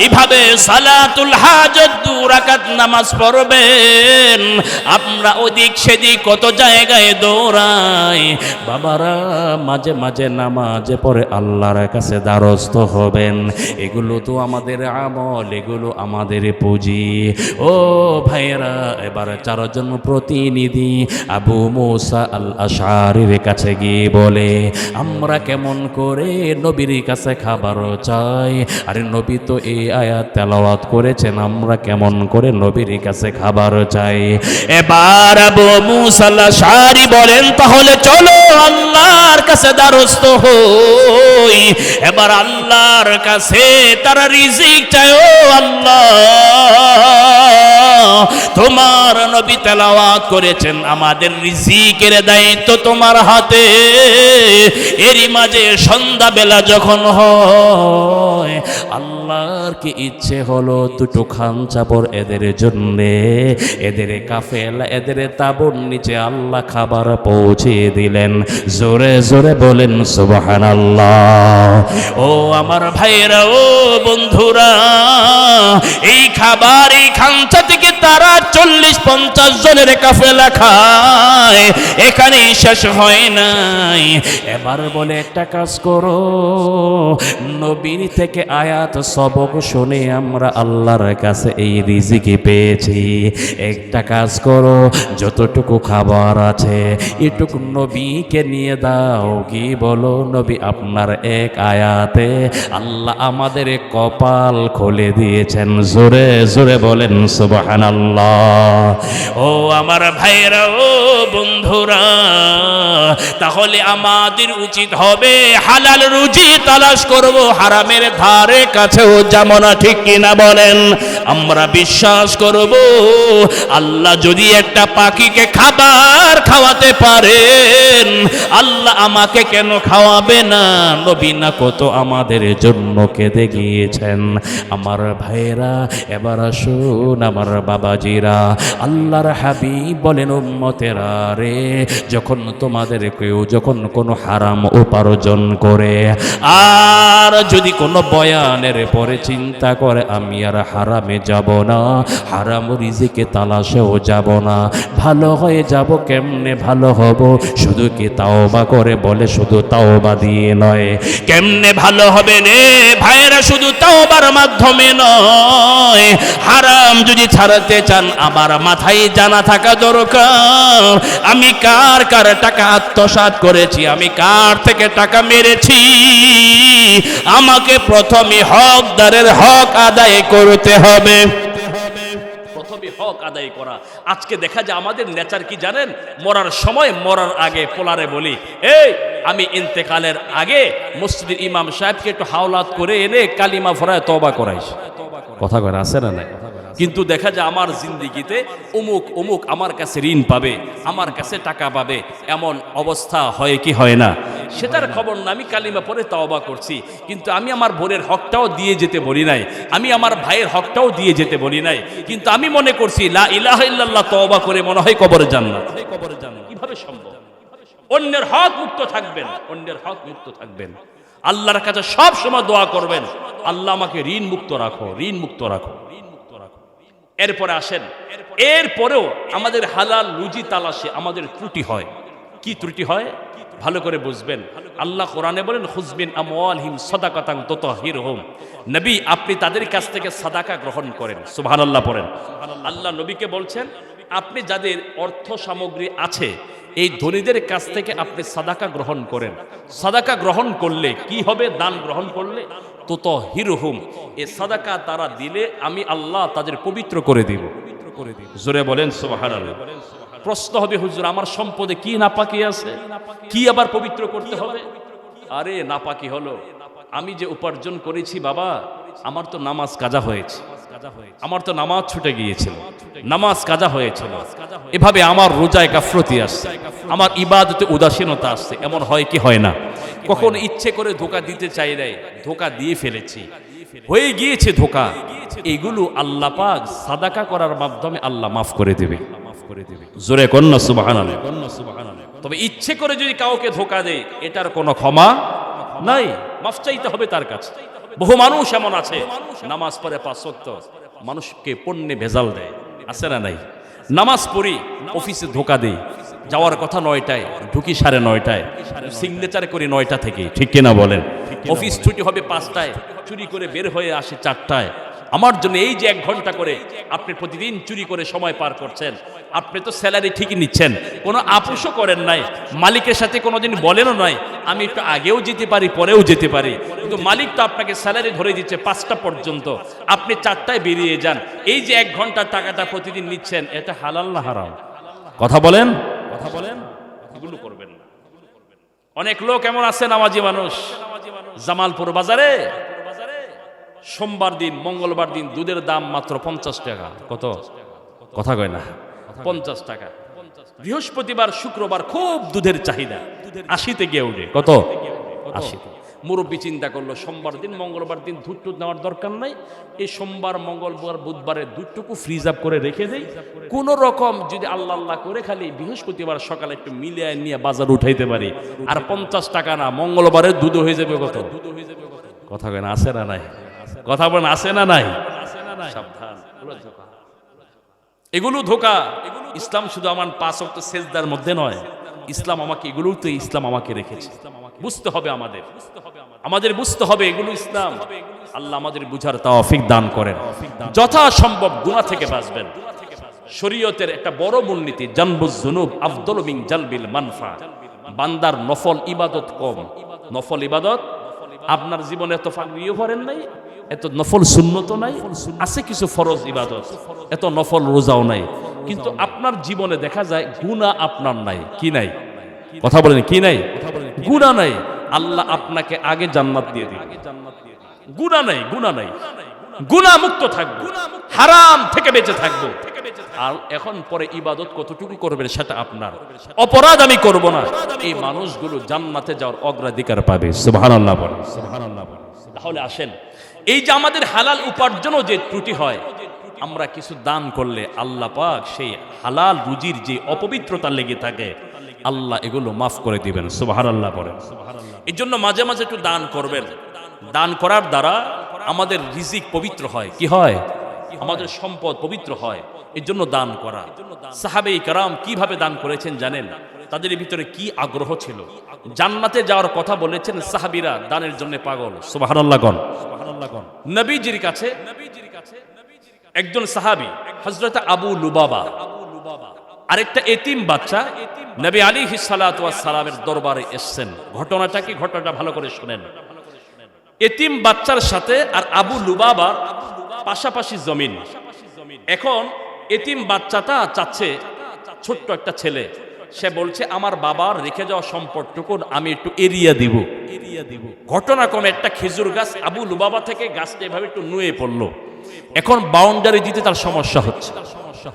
এভাবে সালাতুল হাজত 2 রাকাত নামাজ পড়বেন। আমরা ওদিক সেদিক কত জায়গায় দৌড়াই, বাবারা মাঝে মাঝে নামাজে পড়ে আল্লাহর কাছে দ্বারস্থ হবেন। এগুলো তো আমাদের আমল, এগুলো আমাদের পুঁজি। ও ভাইরা, এবার 4 জন প্রতিনিধি আবু মুসা আল আশআরীর কাছে গিয়ে বলে, আমরা কেমন করে নবীর কাছে খাবার চাই? আরে নবী তো এই আয়াত তেলাওয়াত করেছেন, আমরা কেমন করে নবীর কাছে খাবার চাই? এবার আবু মুসা আল আশআরী বলেন, তাহলে চলো আল্লাহর কাছে দ্বারস্থ হই। এবার আল্লাহর কাছে তারা রিজিক চায়। ও আল্লাহ, তোমার নবী তেলাওয়াত করেছেন, আমাদের রিজিকের দায়িত্ব তোমার হাতে। এরই মাঝে সন্ধ্যা বেলা যখন হয়, আল্লাহর কি ইচ্ছে হলো, 2টো খাঞ্চাপড় এদের জন্যে, এদের কাফেলা, এদের তাঁবুর নিচে আল্লাহ খাবার পৌঁছে দিলেন। জোরে জোরে বলেন সুবহানাল্লাহ। ও আমার ভাইরা, ও বন্ধুরা, এই খাবার এই খাঞ্চা থেকে তারা 40-50 জনের কাফেলা খায়, এখানেই শেষ হয় নাই। এবার বলে, একটা কাজ করো, নবীর থেকে আয়াত সবক শুনে আমরা আল্লাহর কাছে এই রিজিকি পেয়েছি। একটা কাজ করো, যতটুকু খাবার আছে এটুকু নবীকে নিয়ে দাও। কি বলো? নবী, আপনার এক আয়াতে আল্লাহ আমাদের কপাল খুলে দিয়েছেন। জোরে জোরে বলেন সুবহানাল্লাহ। ও আমার ভাইরা, ও বন্ধুরা, তাহলে আমাদের উচিত হবে হালাল রুজি তালাশ করব, হারামের ধারে কাছেও যাব না, ঠিক কিনা বলেন? আমরা বিশ্বাস করব, আল্লাহ যদি একটা পাখিকে খাবার খাওয়াতে পারেন, আল্লাহ আমাকে কেন খাওয়াবে না? নবী না কত আমাদের জন্য কেঁদে গিয়েছেন। আমার ভাইরা, এবার আসুন আমার বাবাজিরা, আল্লাহর হাবিব বলেন, উম্মতেরা রে, যখন তোমাদের কেউ যখন কোনো হারাম উপার্জন করে, আর যদি কোনো বয়ানের পরে চিন্তা করে আমি আর হারামে যাব না, হারাম রিজিকে তালাশেও যাব না, ভালো হয়ে যাব কেমনে ভালো হব? শুধু কি তাওবা করে? বলে শুধু তাওবা দিয়ে নয়। কেমনে ভালো হবে রে ভাইরা? শুধু তাওবার মাধ্যমে নয়। হারাম যদি ছাড়তে চান, আমার মাথায় জানা থাকা দরকার, আমি কার কার টাকা আত্মসাৎ করেছি, আমি কার থেকে টাকা মেরেছি। আমাকে প্রথমে হকদারের হক আদায় করতে হবে। প্রথমে হক আদায় করা। আজকে দেখা যায় আমাদের নেচার কি জানেন? মরার সময়, মরার আগে পোলারে বলি, এই আমি ইন্তেকালের আগে মসজিদের ইমাম সাহেবকে একটু হাওলাত করে এনে কালিমা ফরায় তওবা করাইস। কথা কয় আছে না নাই? কিন্তু দেখা যায় আমার জিন্দিগিতে অমুক অমুক আমার কাছে ঋণ পাবে, আমার কাছে টাকা পাবে, এমন অবস্থা হয় কি হয় না? সেটার খবর না। আমি কালিমা পরে তাওবা করছি, কিন্তু আমি আমার বোনের হকটাও দিয়ে যেতে বলি নাই, আমি আমার ভাইয়ের হকটাও দিয়ে যেতে বলি নাই, কিন্তু আমি মনে করছি লা ইলাহা ইল্লাল্লাহ তওবা করে মনে হয় কবরে জান্নাত। কিভাবে সম্ভব? অন্যের হক মুক্ত থাকবেন, অন্যের হক মুক্ত থাকবেন। আল্লাহর কাছে সব সময় দোয়া করবেন, আল্লাহ আমাকে ঋণ মুক্ত রাখো, ঋণ মুক্ত রাখো। এরপরে আসেন, এরপরেও আমাদের হালাল রুজি তালাশে আমাদের ত্রুটি হয়। কি ত্রুটি হয়? ভালো করে বুঝবেন। আল্লাহ কোরআনে বলেন, খুযমিন আমওয়ালহিম সাদাকাতান তুতাহহিরুহুম। নবী, আপনি তাদের কাছ থেকে সাদাকা গ্রহণ করেন। সুবহানাল্লাহ পড়েন। আল্লাহ নবীকে বলছেন, আপনি যাদের অর্থ সামগ্রী আছে, এই ধনীদের কাছ থেকে আপনি সাদাকা গ্রহণ করেন। সাদাকা গ্রহণ করলে কি হবে? দান গ্রহণ করলে তুতাহহিরুহুম, এই সাদাকা তারা দিলে আমি আল্লাহ তাদের পবিত্র করে দিব। জোরে বলেন সুবহানাল্লাহ। প্রশ্ন হবে, হুজুর আমার সম্পদে কি নাপাকি আছে, কি আবার পবিত্র করতে হবে? আরে নাপাকি হলো, আমি যে উপার্জন করেছি বাবা, আমার তো নামাজ কাজা হয়েছে, আমার তো নামাজ ছুটে গিয়েছিল, নামাজ কাজা হয়েছিল, এভাবে আমার রোজায় গাফলতি আসছে, আমার ইবাদতে উদাসীনতা আসছে। এমন হয় কি হয় না? কখন ইচ্ছে করে ধোঁকা দিতে চাই নাই, ধোঁকা দিয়ে ফেলেছি, হয়ে গিয়েছে ধোঁকা। এগুলো আল্লাহ পাক সাদাকা করার মাধ্যমে আল্লাহ মাফ করে দেবে। জোরে কন্যা সুবহানাল্লাহ। তবে ইচ্ছে করে যদি কাউকে ধোঁকা দেয়, এটার কোনো ক্ষমা নাই, মাফ চাইতে হবে তার কাছে। বহু মানুষ এমন আছে নামাজ পড়ে ৫ ওয়াক্ত, মানুষকে পণ্যে ভেজাল দেয়, আছে না নাই? নামাজ পড়ি, অফিসে ধোঁকা দেই, যাওয়ার কথা ৯টায়, ঢুকি ৯:৩০, সিগনেচার করি ৯টা থেকে, ঠিক কিনা বলেন? অফিস ছুটি হবে ৫টায়, চুরি করে বের হয়ে আসে ৪টায়। আমার জন্য এই যে ১ ঘন্টা করে আপনি প্রতিদিন চুরি করে সময় পার করছেন, আপনি তো স্যালারি ঠিকই নিচ্ছেন, কোনো আপোষও করেন নাই, মালিকের সাথে কোনোদিন বলেনও নাই আমি একটু আগেও যেতে পারি পরেও যেতে পারি, কিন্তু মালিক তো আপনাকে স্যালারি ধরে দিচ্ছে ৫টা পর্যন্ত, আপনি ৪টায় বেরিয়ে যান। এই যে ১ ঘন্টার টাকাটা প্রতিদিন নিচ্ছেন, এটা হালাল না হারাম? কথা বলেন, কথা বলেন। এগুলো করবেন না। অনেক লোক এমন আছে নামাজি মানুষ, জামালপুর বাজারে সোমবার দিন মঙ্গলবার দিন দুধের দাম মাত্র ৫০ টাকা। কত? কথা কয় না, ৫০ টাকা। বৃহস্পতিবার শুক্রবার খুব দুধের চাহিদা, ৮০-তে গিয়ে উঠে। কত? ৮০। মুরব্বী চিন্তা করলো সোমবার দিন মঙ্গলবার দিন দুধ টুধ নেওয়ার দরকার নাই, এই সোমবার মঙ্গলবার বুধবারের দুধটুকু ফ্রিজ আপ করে রেখে দেই, কোন রকম যদি আল্লাহ আল্লাহ করে খালি বৃহস্পতিবার সকালে একটু মিলিয়ে নিয়ে বাজার উঠাইতে পারি, আর ৫০ টাকা না, মঙ্গলবারের দুধ হয়ে যাবে কত? কথা কয় না, আছে না নাই? কথা বলেন, আছে না নাই? সাবধান, এগুলো ধোঁকা। ইসলাম শুধু আমার ৫ ওয়াক্ত সেজদার মধ্যে নয়, ইসলাম আমাকে এগুলোও তো ইসলাম আমাকে রেখেছে। বুঝতে হবে আমাদের বুঝতে হবে এগুলো ইসলাম। আল্লাহ আমাদের বুঝার তৌফিক দান করেন। যথাসম্ভব গুনাহ থেকে বাঁচবেন। শরীয়তের একটা বড় মূলনীতি, জানবুজ যুনুব আফদলু মিন জালবিল মানফা। বান্দার নফল ইবাদত কম। নফল ইবাদত আপনার জীবনে এত ফাঁকরিও করেন নাই, এত নফল সুন্নত নাই, আছে কিছু ফরজ ইবাদত, এত নফল রোজাও নাই, কিন্তু আপনার জীবনে দেখা যায় গুনাহ আপনার নাই। কি নাই? কথা বলেন, কি নাই? গুনাহ নাই। আল্লাহ আপনাকে আগে জান্নাত দিয়ে দিবে। গুনাহ নাই, গুনাহ নাই, গুনাহ মুক্ত থাকবো, হারাম থেকে বেঁচে থাকবো। আর এখন পরে ইবাদত কতটুকু করবেন সেটা আপনার। অপরাধ আমি করব না, এই মানুষগুলো জান্নাতে যাওয়ার অগ্রাধিকার পাবে। সুবহানাল্লাহ বলেন, সুবহানাল্লাহ বলেন। তাহলে আসেন, এই যে আমাদের হালাল উপার্জনও যে ত্রুটি হয়, আমরা কিছু দান করলে আল্লাহ পাক সেই হালাল রুজির যে অপবিত্রতা লেগে থাকে, আল্লাহ এগুলো মাফ করে দিবেন। সুবহানাল্লাহ বলেন। এই জন্য মাঝে মাঝে একটু দান করবেন। দান করার দ্বারা আমাদের রিজিক পবিত্র হয়। কি হয়? আমাদের সম্পদ পবিত্র হয়। এর জন্য দান করা। সাহাবায়ে কেরাম কিভাবে দান করেছেন জানেন? তাদের ভিতরে কি আগ্রহ ছিল। জান্নাতে যাওয়ার কথা বলেছেন সাহাবীরা, দানের জন্য পাগল। সুবহানাল্লাহ গণ। নবীজির কাছে একজন সাহাবী হযরত আবু লুবাবা, আরেকটা এতিম বাচ্চা নবী আলাইহিস সালাতু ওয়াস সালামের দরবারে এসেছেন। ঘটনাটা কি? ঘটনাটা ভালো করে শুনেন। এতিম বাচ্চার সাথে আর আবু লুবাবার পাশাপাশি জমিন। এখন এতিম বাচ্চাটা চাচ্ছে, ছোট্ট একটা ছেলে, সে বলছে আমার বাবার রেখে যাওয়া সম্পদটুকু আমি একটু এরিয়া দিব। ঘটনা কমে একটা খেজুর গাছ আবু লুবাবা থেকে গাছটা এভাবে একটু নুয়ে পড়লো। এখন বাউন্ডারি দিতে তার সমস্যা হচ্ছে।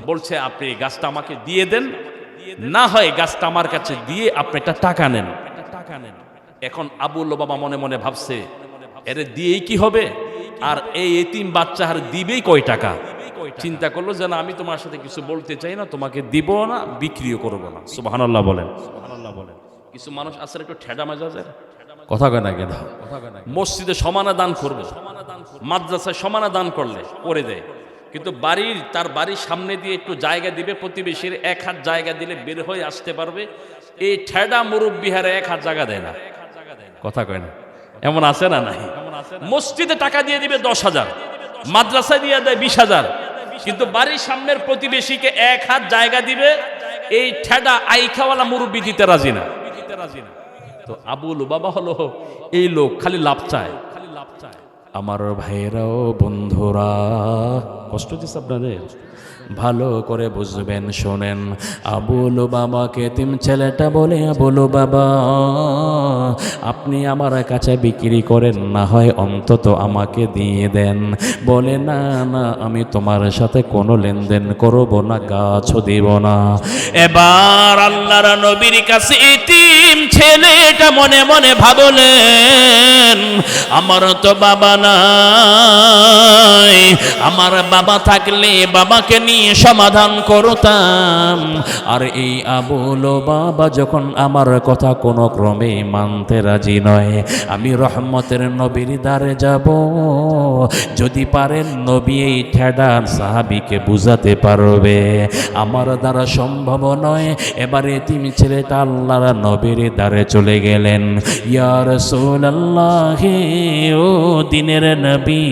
বলছে আপনি গাছটা আমাকে দিয়ে দেন, না হয় গাছটা আমার কাছে দিয়ে আপনি একটা টাকা নেন। এখন আবু লুবাবা মনে মনে ভাবছে, এরে দিয়েই কি হবে, আর এই এতিম বাচ্চা আর দিবেই কয় টাকা। চিন্তা করলো যে না, আমি তোমার সাথে কিছু বলতে চাই না, তোমাকে দিব না, বিক্রিও করবো না। সুবহানাল্লাহ বলেন। কিছু মানুষ আছে একটু ঠেডা মেজাজের, কথা কয় না কেন? মসজিদে সমানে দান করবে, মাদ্রাসায় সমানে দান করলে করে দেয়, কিন্তু তার বাড়ির সামনে দিয়ে একটু জায়গা দিবে, প্রতিবেশীর ১ হাত জায়গা দিলে বের হয়ে আসতে পারবে, এই ঠেডা মুরব্বি হারে ১ হাত জায়গা দেয় না। কথা কয় না? এমন আছে না নাই? মসজিদে টাকা দিয়ে দিবে ১০,০০০, মাদ্রাসায় দিয়ে দেয় ২০,০০০, কিন্তু বাড়ির সামনের প্রতিবেশীকে ১ হাত জায়গা দিবে, এই ঠেডা আইখাওয়ালা মুরব্বি দিতে রাজি না। তো আবু লুবাবা হলো এই লোক, খালি লাভ চায়। আমার ভাইরাও বন্ধুরা, কষ্ট দিচ্ছে আপনাদের, ভালো করে বুঝবেন, শোনেন। আবুল বাবাকে এতিম ছেলেটা বলে, আবুল বাবা আপনি আমার কাছে বিক্রি করেন, না হয় অন্তত আমাকে দিয়ে দেন। বলে না না, আমি তোমার সাথে কোনো লেনদেন করব না, গাছও দিব না। এবার আল্লাহর নবীর কাছে এতিম ছেলেটা মনে মনে ভাবলেন, আমার তো বাবা নাই, আমার বাবা থাকলে বাবাকে নিয়ে সমাধান করতাম। আর এই আবুল বাবা যখন আমার কথা কোনো ক্রমে মানতে রাজি নয়, আমি রহমতের নবীর দ্বারে যাব, যদি পারেন নবী এই ঠেডার সাহাবীকে বুঝাতে পারবে, আমার দ্বারা সম্ভব নয়। এবারে এতিম ছেলেটা আল্লাহর নবীর দ্বারে চলে গেলেন। ইয়া রাসূলুল্লাহ, ও দিনের নবী,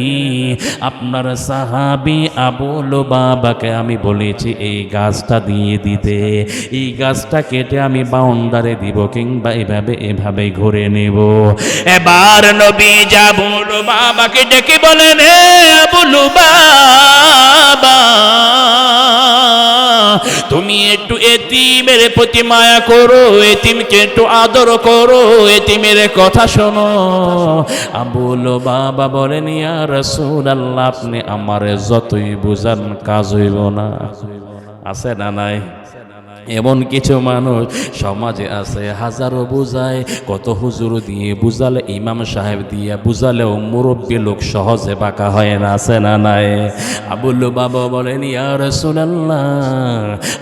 আপনার সাহাবী আবুল বাবাকে আমি বলেছি এই গাছটা দিয়ে দিতে, এই গাছটা কেটে আমি বাউন্ডারে দিব, কিংবা এভাবে ঘুরে নেব। এবার নবী আবুল বাবাকে ডেকে বলেন, হে আবুল বাবা, তুমি একটু এতিমের প্রতি মায়া করো, এতিমকে একটু আদর করো, এতিমের কথা শোনো। আবুল বাবা বলেন, ইয়া রাসূলুল্লাহ, আপনি আমারে যতই বুঝান কাজ হইব না। আছে না নাই? এমন কিছু মানুষ সমাজে আছে, হাজারো বুঝায়, কত হুজুর দিয়ে বুঝালে, ইমাম সাহেব দিয়ে বুঝালেও মুরব্বী লোক সহজে বাঁকা হয় না। আছে না নাই? আবুল বাবা বলেন, ইয়া রাসূলুল্লাহ,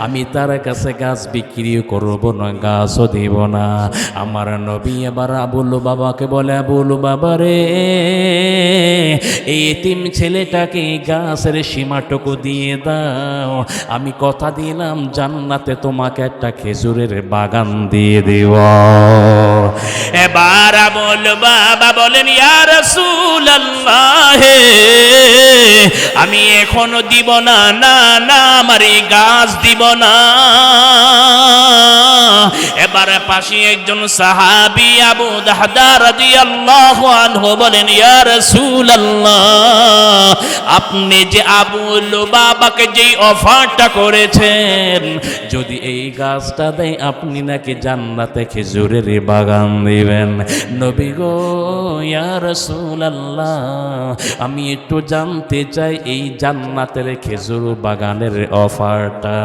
আমি তার কাছে গাছ বিক্রি করব না, গাছও দিব না। আমার নবী এবার আবুল বাবাকে বলে, আবুল বাবা রে, এই এতিম ছেলেটাকে গাছের সীমাটুকু দিয়ে দাও, আমি কথা দিলাম জান্নাতে তোমাকে একটা খেজুরের বাগান দিয়ে দিব। এবার আবুল বাবা বলেন, ইয়া রাসূলুল্লাহ, আমি এখনো দিব না, না না, আমার এই গাছ দিব না। এবার পাশে একজন সাহাবী আবু দাহদা রাদিয়াল্লাহু আনহু বলেন, ইয়া রাসূলুল্লাহ, আপনি যে আবুল বাবাকে যেই অফারটা করেছেন, যদি এই গাছটা দেয় আপনি নাকি জান্নাতে খেজুরের বাগান দিবেন। নবী গো, ইয়া রাসূলুল্লাহ, আমি একটু জানতে চাই এই জান্নাতের খেজুর বাগানের অফারটা,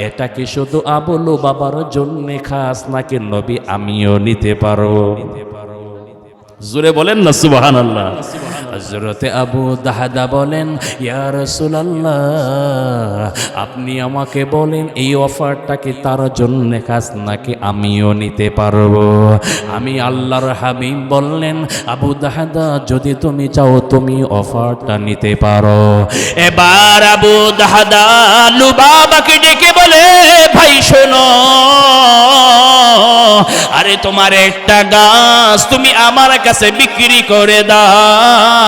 এটা কি শুধু আবুল বাবার জন্য খাস, নাকি নবী আমিও নিতে পারবো? জোরে বলেন না সুবহানাল্লাহ। হযরতে আবু দাহদা বলেন, ইয়া রাসূলুল্লাহ, আপনি আমাকে বলেন এই অফারটা কি তার জন্য খাস, নাকি আমিও নিতে পারবো? আমি আল্লাহর হাবিব বললেন, আবু দাহদা, যদি তুমি চাও তুমি অফারটা নিতে পারো। এবার আবু দাহদা লুবাবাকে ডেকে বলে, ভাই শোনো, আরে তোমার একটা গাছ তুমি আমার কাছে বিক্রি করে দাও।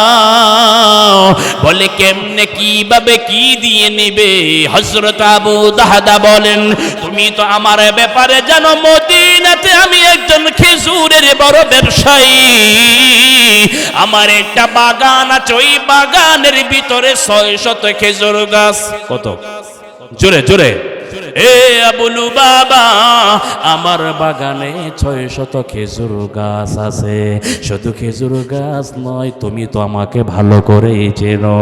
বলে কেমনে, কিভাবে, কি দিয়ে নিবে? হযরত আবু দাহদা বলেন, তুমি তো আমার ব্যাপারে জানো, মদিনাতে আমি একজন খেজুরের বড় ব্যবসায়ী, আমার একটা বাগান আছে, ওই বাগানের ভিতরে 600 খেজুর গাছ। কত? জোরে জোরে। এ আবুল বাবা, আমার বাগানে 600 খেজুর গাছ আছে। শুধু খেজুর গাছ নয়, তুমি তো আমাকে ভালো করে চেনো,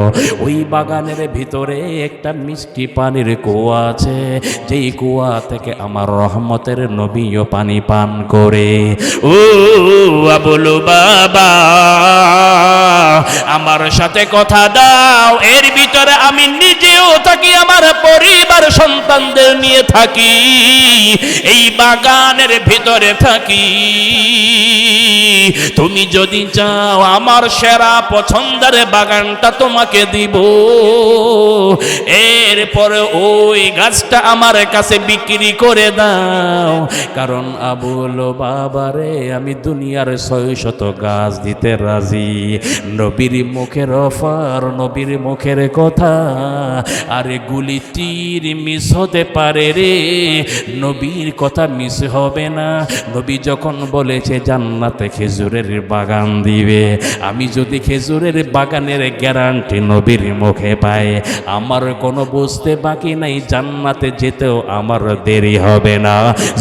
ওই বাগানের ভিতরে একটা মিষ্টি পানির কুয়া আছে, যেই কুয়া থেকে আমার রহমতের নবীও পানি পান করে। ও আবুল বাবা, আমার সাথে কথা দাও, এর ভিতরে আমি নিজেও থাকি, আমার পরিবার সন্তানদের নিয়ে থাকি, এই বাগানের ভিতরে থাকি। তুমি যদি চাও আমার সেরা পছন্দের বাগানটা তোমাকে দিব, এরপরে ওই গাছটা আমার কাছে বিক্রি করে দাও। কারণ আবুল বাবারে, আমি দুনিয়ার 600 গাছ দিতে রাজি। নবীর মুখের অফার, নবীর মুখের কথা, আরে গুলি তীর মিস হতে পারে পারে রে, নবীর কথা মিস হবে না। নবী যখন বলেছে জান্নাতে খেজুরের বাগান দিবে, আমি যদি খেজুরের বাগানের গ্যারান্টি নবীর মুখে পাই, আমার কোনো বুঝতে বাকি নাই, জান্নাতে যেতেও আমার দেরি হবে না।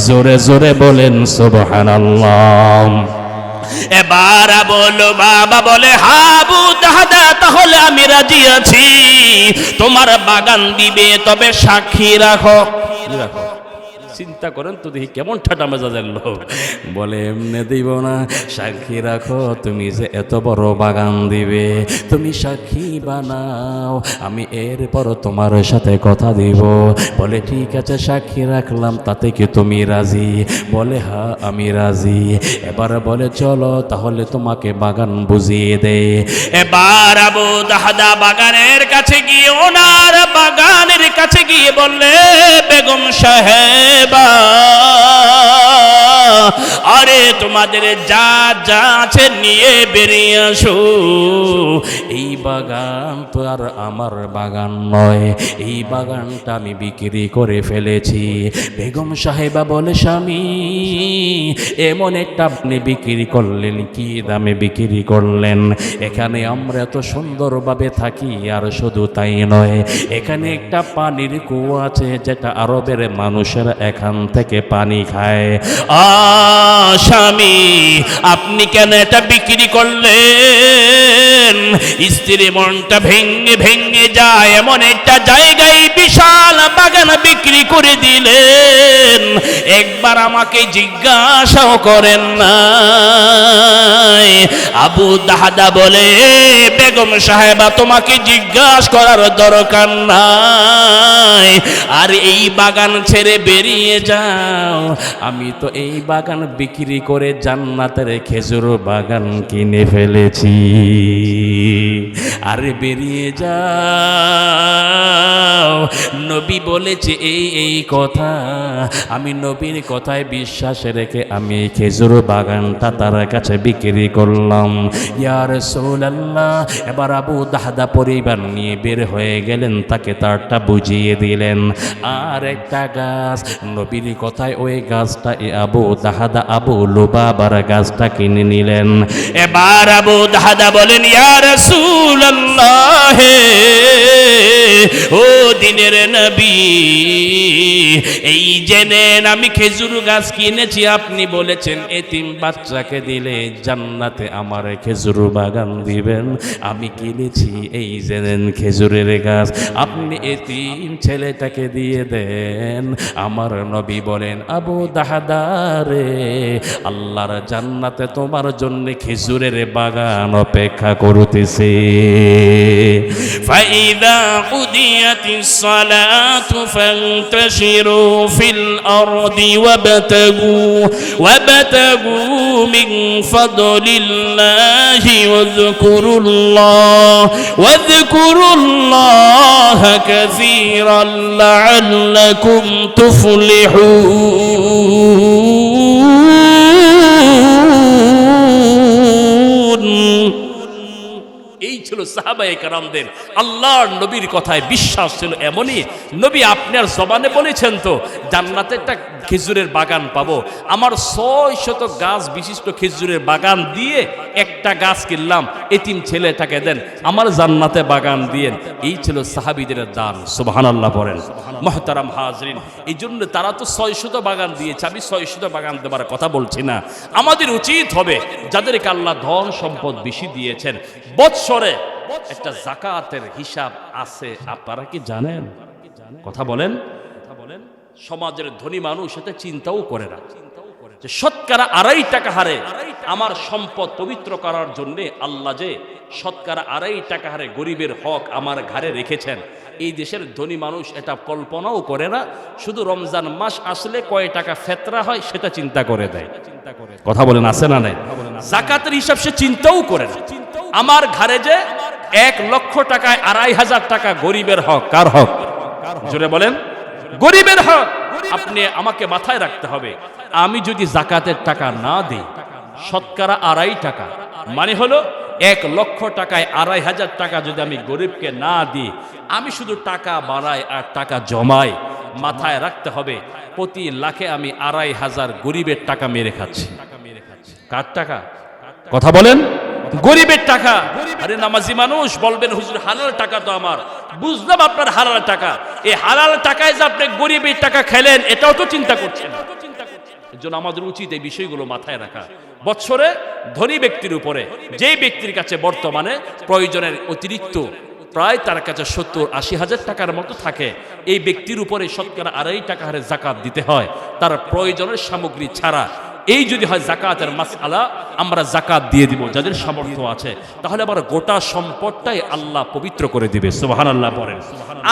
জোরে জোরে বলেন সুবহানাল্লাহ। এবার বলো বাবা বলে হাবু দাদা, তাহলে আমি রাজি আছি, তোমার বাগান দিবে, তবে সাক্ষী রাখো। চিন্তা করেন তো দেখি কেমন ঠাটা মেজাজের লোক। বলে এমনি দিব না, সাক্ষী রাখো, তুমি যে এত বড় বাগান দিবে, তুমি সাক্ষী বানাও, আমি এরপর তোমার সাথে কথা দিব। বলে ঠিক আছে, সাক্ষী রাখলাম, তাতে কি তুমি রাজি? বলে হ্যাঁ আমি রাজি। এবার বলে চলো তাহলে তোমাকে বাগান বুঝিয়ে দে। এবার আবু দাহদা বাগানের কাছে গিয়ে, ওনার বাগানের কাছে গিয়ে বললে, বেগম সাহেব আরে তোমাদের যা যা আছে নিয়ে বেরিয়ে আসো, এই বাগান তো আর আমার বাগান নয়, এই বাগানটা আমি বিক্রি করে ফেলেছি। বেগম সাহেবা বলে স্বামী এমন একটা আপনি বিক্রি করলেন, কি দামে বিক্রি করলেন? এখানে আমরা এত সুন্দরভাবে থাকি, আর শুধু তাই নয়, এখানে একটা পানির কুয়া আছে যেটা আরবের মানুষেরা এখান থেকে পানি খায়। স্বামী আপনি কেন এটা বিক্রি করলেন? স্ত্রী মনটা ভেঙে ভেঙে যায়, এমন একটা জায়গায় বিশাল বাগান বিক্রি করে দিলেন, একবার আমাকে জিজ্ঞাসাও করেন না। আবু দাহদা বলে বেগম সাহেবা তোমাকে জিজ্ঞাসা করার দরকার নাই, আর এই বাগান ছেড়ে বেরিয়ে যাও, আমি তো এই বাগান বিক্রি করে জান্নাতের খেজুর বাগান কিনে ফেলেছি। আরে বেরিয়ে যাও, নবী বলেছে এই কথা, আমি নবীর কথায় বিশ্বাস রেখে আমি এই খেজুর বাগানটা তার কাছে বিক্রি করলাম। ইয়া রাসূলুল্লাহ। এবার আবু দাহদা পরিবার নিয়ে বের হয়ে গেলেন, তাকে তারটা বুঝিয়ে দিলেন। আর একটা গাছ, নবীর কথায় ওই গাছটা আবু দাহদা আবু লুবাবার গাছটা কিনে নিলেন। এবার আবু দাহদা বলেন ইয়া রাসূলুল্লাহ, ও দিনের নবী, এই জেনেন আমি খেজুর গাছ কিনেছি, আপনি বলেছেন এতিম বাচ্চাকে দিলে জান্নাতে আমার খেজুর বাগান দিবেন, আমি কিনেছি এই জেনেন খেজুরের গাছ, আপনি এতিম ছেলেটাকে দিয়ে দেন। আমার নবী বলেন আবু দাহদা রে, আল্লাহর জান্নাতে তোমার জন্য খেজুরের বাগান অপেক্ষা করতেছে। ফাইদা কুদিয়াতিস সালাতু ফান্তাশিরু ফিল আরদি ওয়াবতাগু মিন ফাদলিল্লাহি ওয়াযকুরুল্লাহ কাসীরান লাআল্লাকুম তুফলিহুন। এই ছিল সাহাবায়ে কেরামদের আল্লাহর নবীর কথায় বিশ্বাস ছিল এমনই। নবী আপনার জবানে বলেছেন তো জান্নাতে একটা খেজুরের বাগান পাবো, আমার 600 গাছ বিশিষ্ট খেজুরের বাগান দিয়ে একটা গাছ কিনলাম, এতিম ছেলেটাকে দেন, আমার জান্নাতে বাগান দিয়েন। এই ছিল সাহাবীদের দান। সুবহানাল্লাহ পড়েন। মুহতারাম হাজরিন, এই জন্য তারা তো 600 বাগান দিয়েছে, আমি 600 বাগান দেবার কথা বলছি না। আমাদের উচিত হবে যাদেরকে আল্লাহ ধন সম্পদ বেশি দিয়েছেন, বৎসরে একটা যাকাতের হিসাব আছে, আপনারা কি জানেন? কথা বলেন। সমাজের ধনী মানুষ এটা চিন্তাও করে না যে শতকরা 2.5 টাকা হারে আমার সম্পদ পবিত্র করার জন্য আল্লাহ যে শতকরা 2.5 টাকা হারে গরিবের হক আমার ঘরে রেখেছেন। এই দেশের ধনী মানুষ এটা কল্পনাও করে না, শুধু রমজান মাস আসলে কয় টাকা ফেতরা হয় সেটা চিন্তা করে দেয়। কথা বলেন আছে না নাই? যাকাতের হিসাব সে চিন্তাও করে না। আমার ঘরে যে 1 লক্ষ টাকায় 2.5 টাকা গরিবের হক। কার হক? জোরে বলেন। গরিবের হক। আপনি আমাকে মাথায় রাখতে হবে, আমি যদি যাকাতের টাকা না দিই, শতকরা 2.5 টাকা মানে হলো 1 লক্ষ টাকায় 2.5 টাকা যদি আমি গরিবকে না দিই, আমি শুধু টাকা বাড়াই আর টাকা জমাই, মাথায় রাখতে হবে প্রতি লাখে আমি 2,500 গরিবের টাকা মেরে খাচ্ছি। কার টাকা? কথা বলেন, গরিবের টাকা। আরে নামাজি মানুষ বলবেন হুজুর হালাল টাকা তো আমার, বুঝলাম আপনার হালাল টাকা, এই হালাল টাকায় যে আপনি গরিবের টাকা খেলেন এটাও তো চিন্তা করছেন। এর জন্য আমাদের উচিত এই বিষয়গুলো মাথায় রাখা। বছরে ধনী ব্যক্তির উপরে, যেই ব্যক্তির কাছে বর্তমানে প্রয়োজনের অতিরিক্ত প্রায় তার কাছে 70-80 হাজার টাকার মতো থাকে, এই ব্যক্তির উপরে শতকরা 2.5 টাকা হারে জাকাত দিতে হয় তার প্রয়োজনের সামগ্রী ছাড়া। এই যদি হয় জাকাতের মাসআলা, আমরা জাকাত দিয়ে দিব যাদের সামর্থ্য আছে, তাহলে আবার গোটা সম্পদটাই আল্লাহ পবিত্র করে দিবে। সুবহানাল্লাহ বলেন।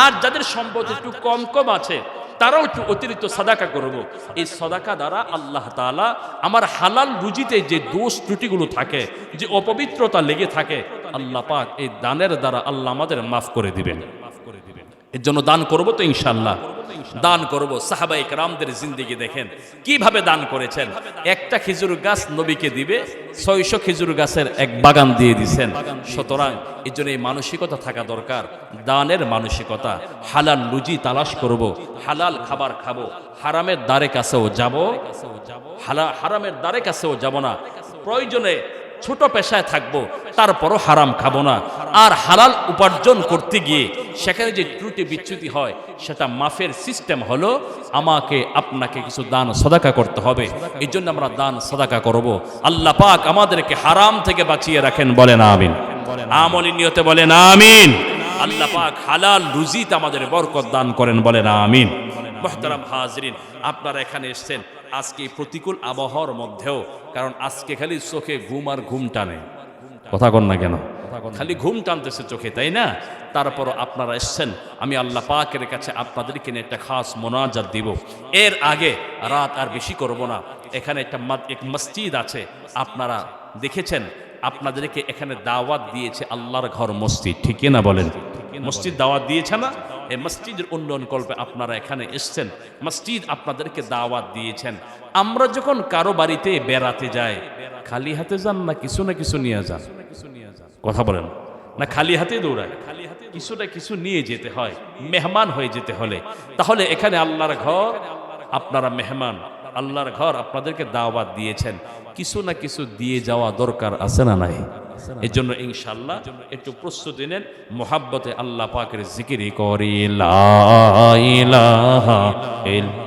আর যাদের সম্পদ একটু কম কম আছে তারাও একটু অতিরিক্ত সাদাকা করব। এই সাদাকা দ্বারা আল্লাহ তাআলা আমার হালাল রুজিতে যে দোষ ত্রুটিগুলো থাকে, যে অপবিত্রতা লেগে থাকে, আল্লাহ পাক এই দানের দ্বারা আল্লাহ আমাদের মাফ করে দিবেন। এর জন্য দান করব তো ইনশাআল্লাহ দান করব। সাহাবায়ে কেরামদের জিন্দেগি দেখেন কিভাবে দান করেছেন। একটা খেজুর গাছ নবীকে দিবে, 600 খেজুর গাছের এক বাগান দিয়ে দিয়েছেন। সুতরাং এই জন্য এই মানসিকতা থাকা দরকার, দানের মানসিকতা। হালাল রুজি তালাশ করব, হালাল খাবার খাবো, হারামের দ্বারে কাছেও যাব, হারামের দ্বারে কাছেও যাব না। প্রয়োজনে ছোট পেশায় থাকবো, তারপরও হারাম খাবো না। আর হালাল উপার্জন করতে গিয়ে সেখানে যে ত্রুটি বিচ্যুতি হয় সেটা মাফের সিস্টেম হলো আমাকে আপনাকে কিছু দান সদাকা করতে হবে। এই জন্য আমরা দান সদাকা করব। আল্লাহ পাক আমাদেরকে হারাম থেকে বাঁচিয়ে রাখেন, বলেন আমিন। আমলি নিয়তে বলেন আমিন। আল্লাহ পাক হালাল রুজিতে আমাদের বরকত দান করেন, বলেন আমিন। মুহতারাম হাজরিন, আপনারা এখানে এসেছেন আজকে প্রতিকূল আবহাওয়ার মধ্যেও, কারণ আজকে খালি চোখে ঘুম আর ঘুম টানে। কথা কন না কেন? খালি ঘুম টানতেছে চোখে, তাই না? তারপরও আপনারা এসছেন, আমি আল্লাহ পাকের কাছে আপনাদেরকে নিয়ে একটা খাস মোনাজাত দিব। এর আগে রাত আর বেশি করব না। এখানে একটা মসজিদ আছে, আপনারা দেখেছেন, আপনাদেরকে এখানে দাওয়াত দিয়েছে আল্লাহর ঘর মসজিদ, ঠিক না বলেন? মসজিদ দাওয়াত দিয়েছে না? এই মসজিদের উন্নয়ন কল্পে আপনারা এখানে এসছেন, মসজিদ আপনাদেরকে দাওয়াত দিয়েছেন। আমরা যখন কারো বাড়িতে বেড়াতে যাই, খালি হাতে যান না কিছু নিয়ে যান? কথা বলেন না? খালি হাতে দৌড়ায়? কিছু না কিছু নিয়ে যেতে হয় মেহমান হয়ে যেতে হলে। তাহলে এখানে আল্লাহর ঘর, আপনারা মেহমান, আল্লাহর ঘর আপনাদেরকে দাওয়াত দিয়েছেন, কিছু না কিছু দিয়ে যাওয়া দরকার আছে না নাই? এর জন্য ইনশাআল্লাহ একটু প্রস্তুতি নেন, মোহাব্বতে আল্লাহ পাকের জিকির করি, লা ইলাহা ইল্লাল্লাহ।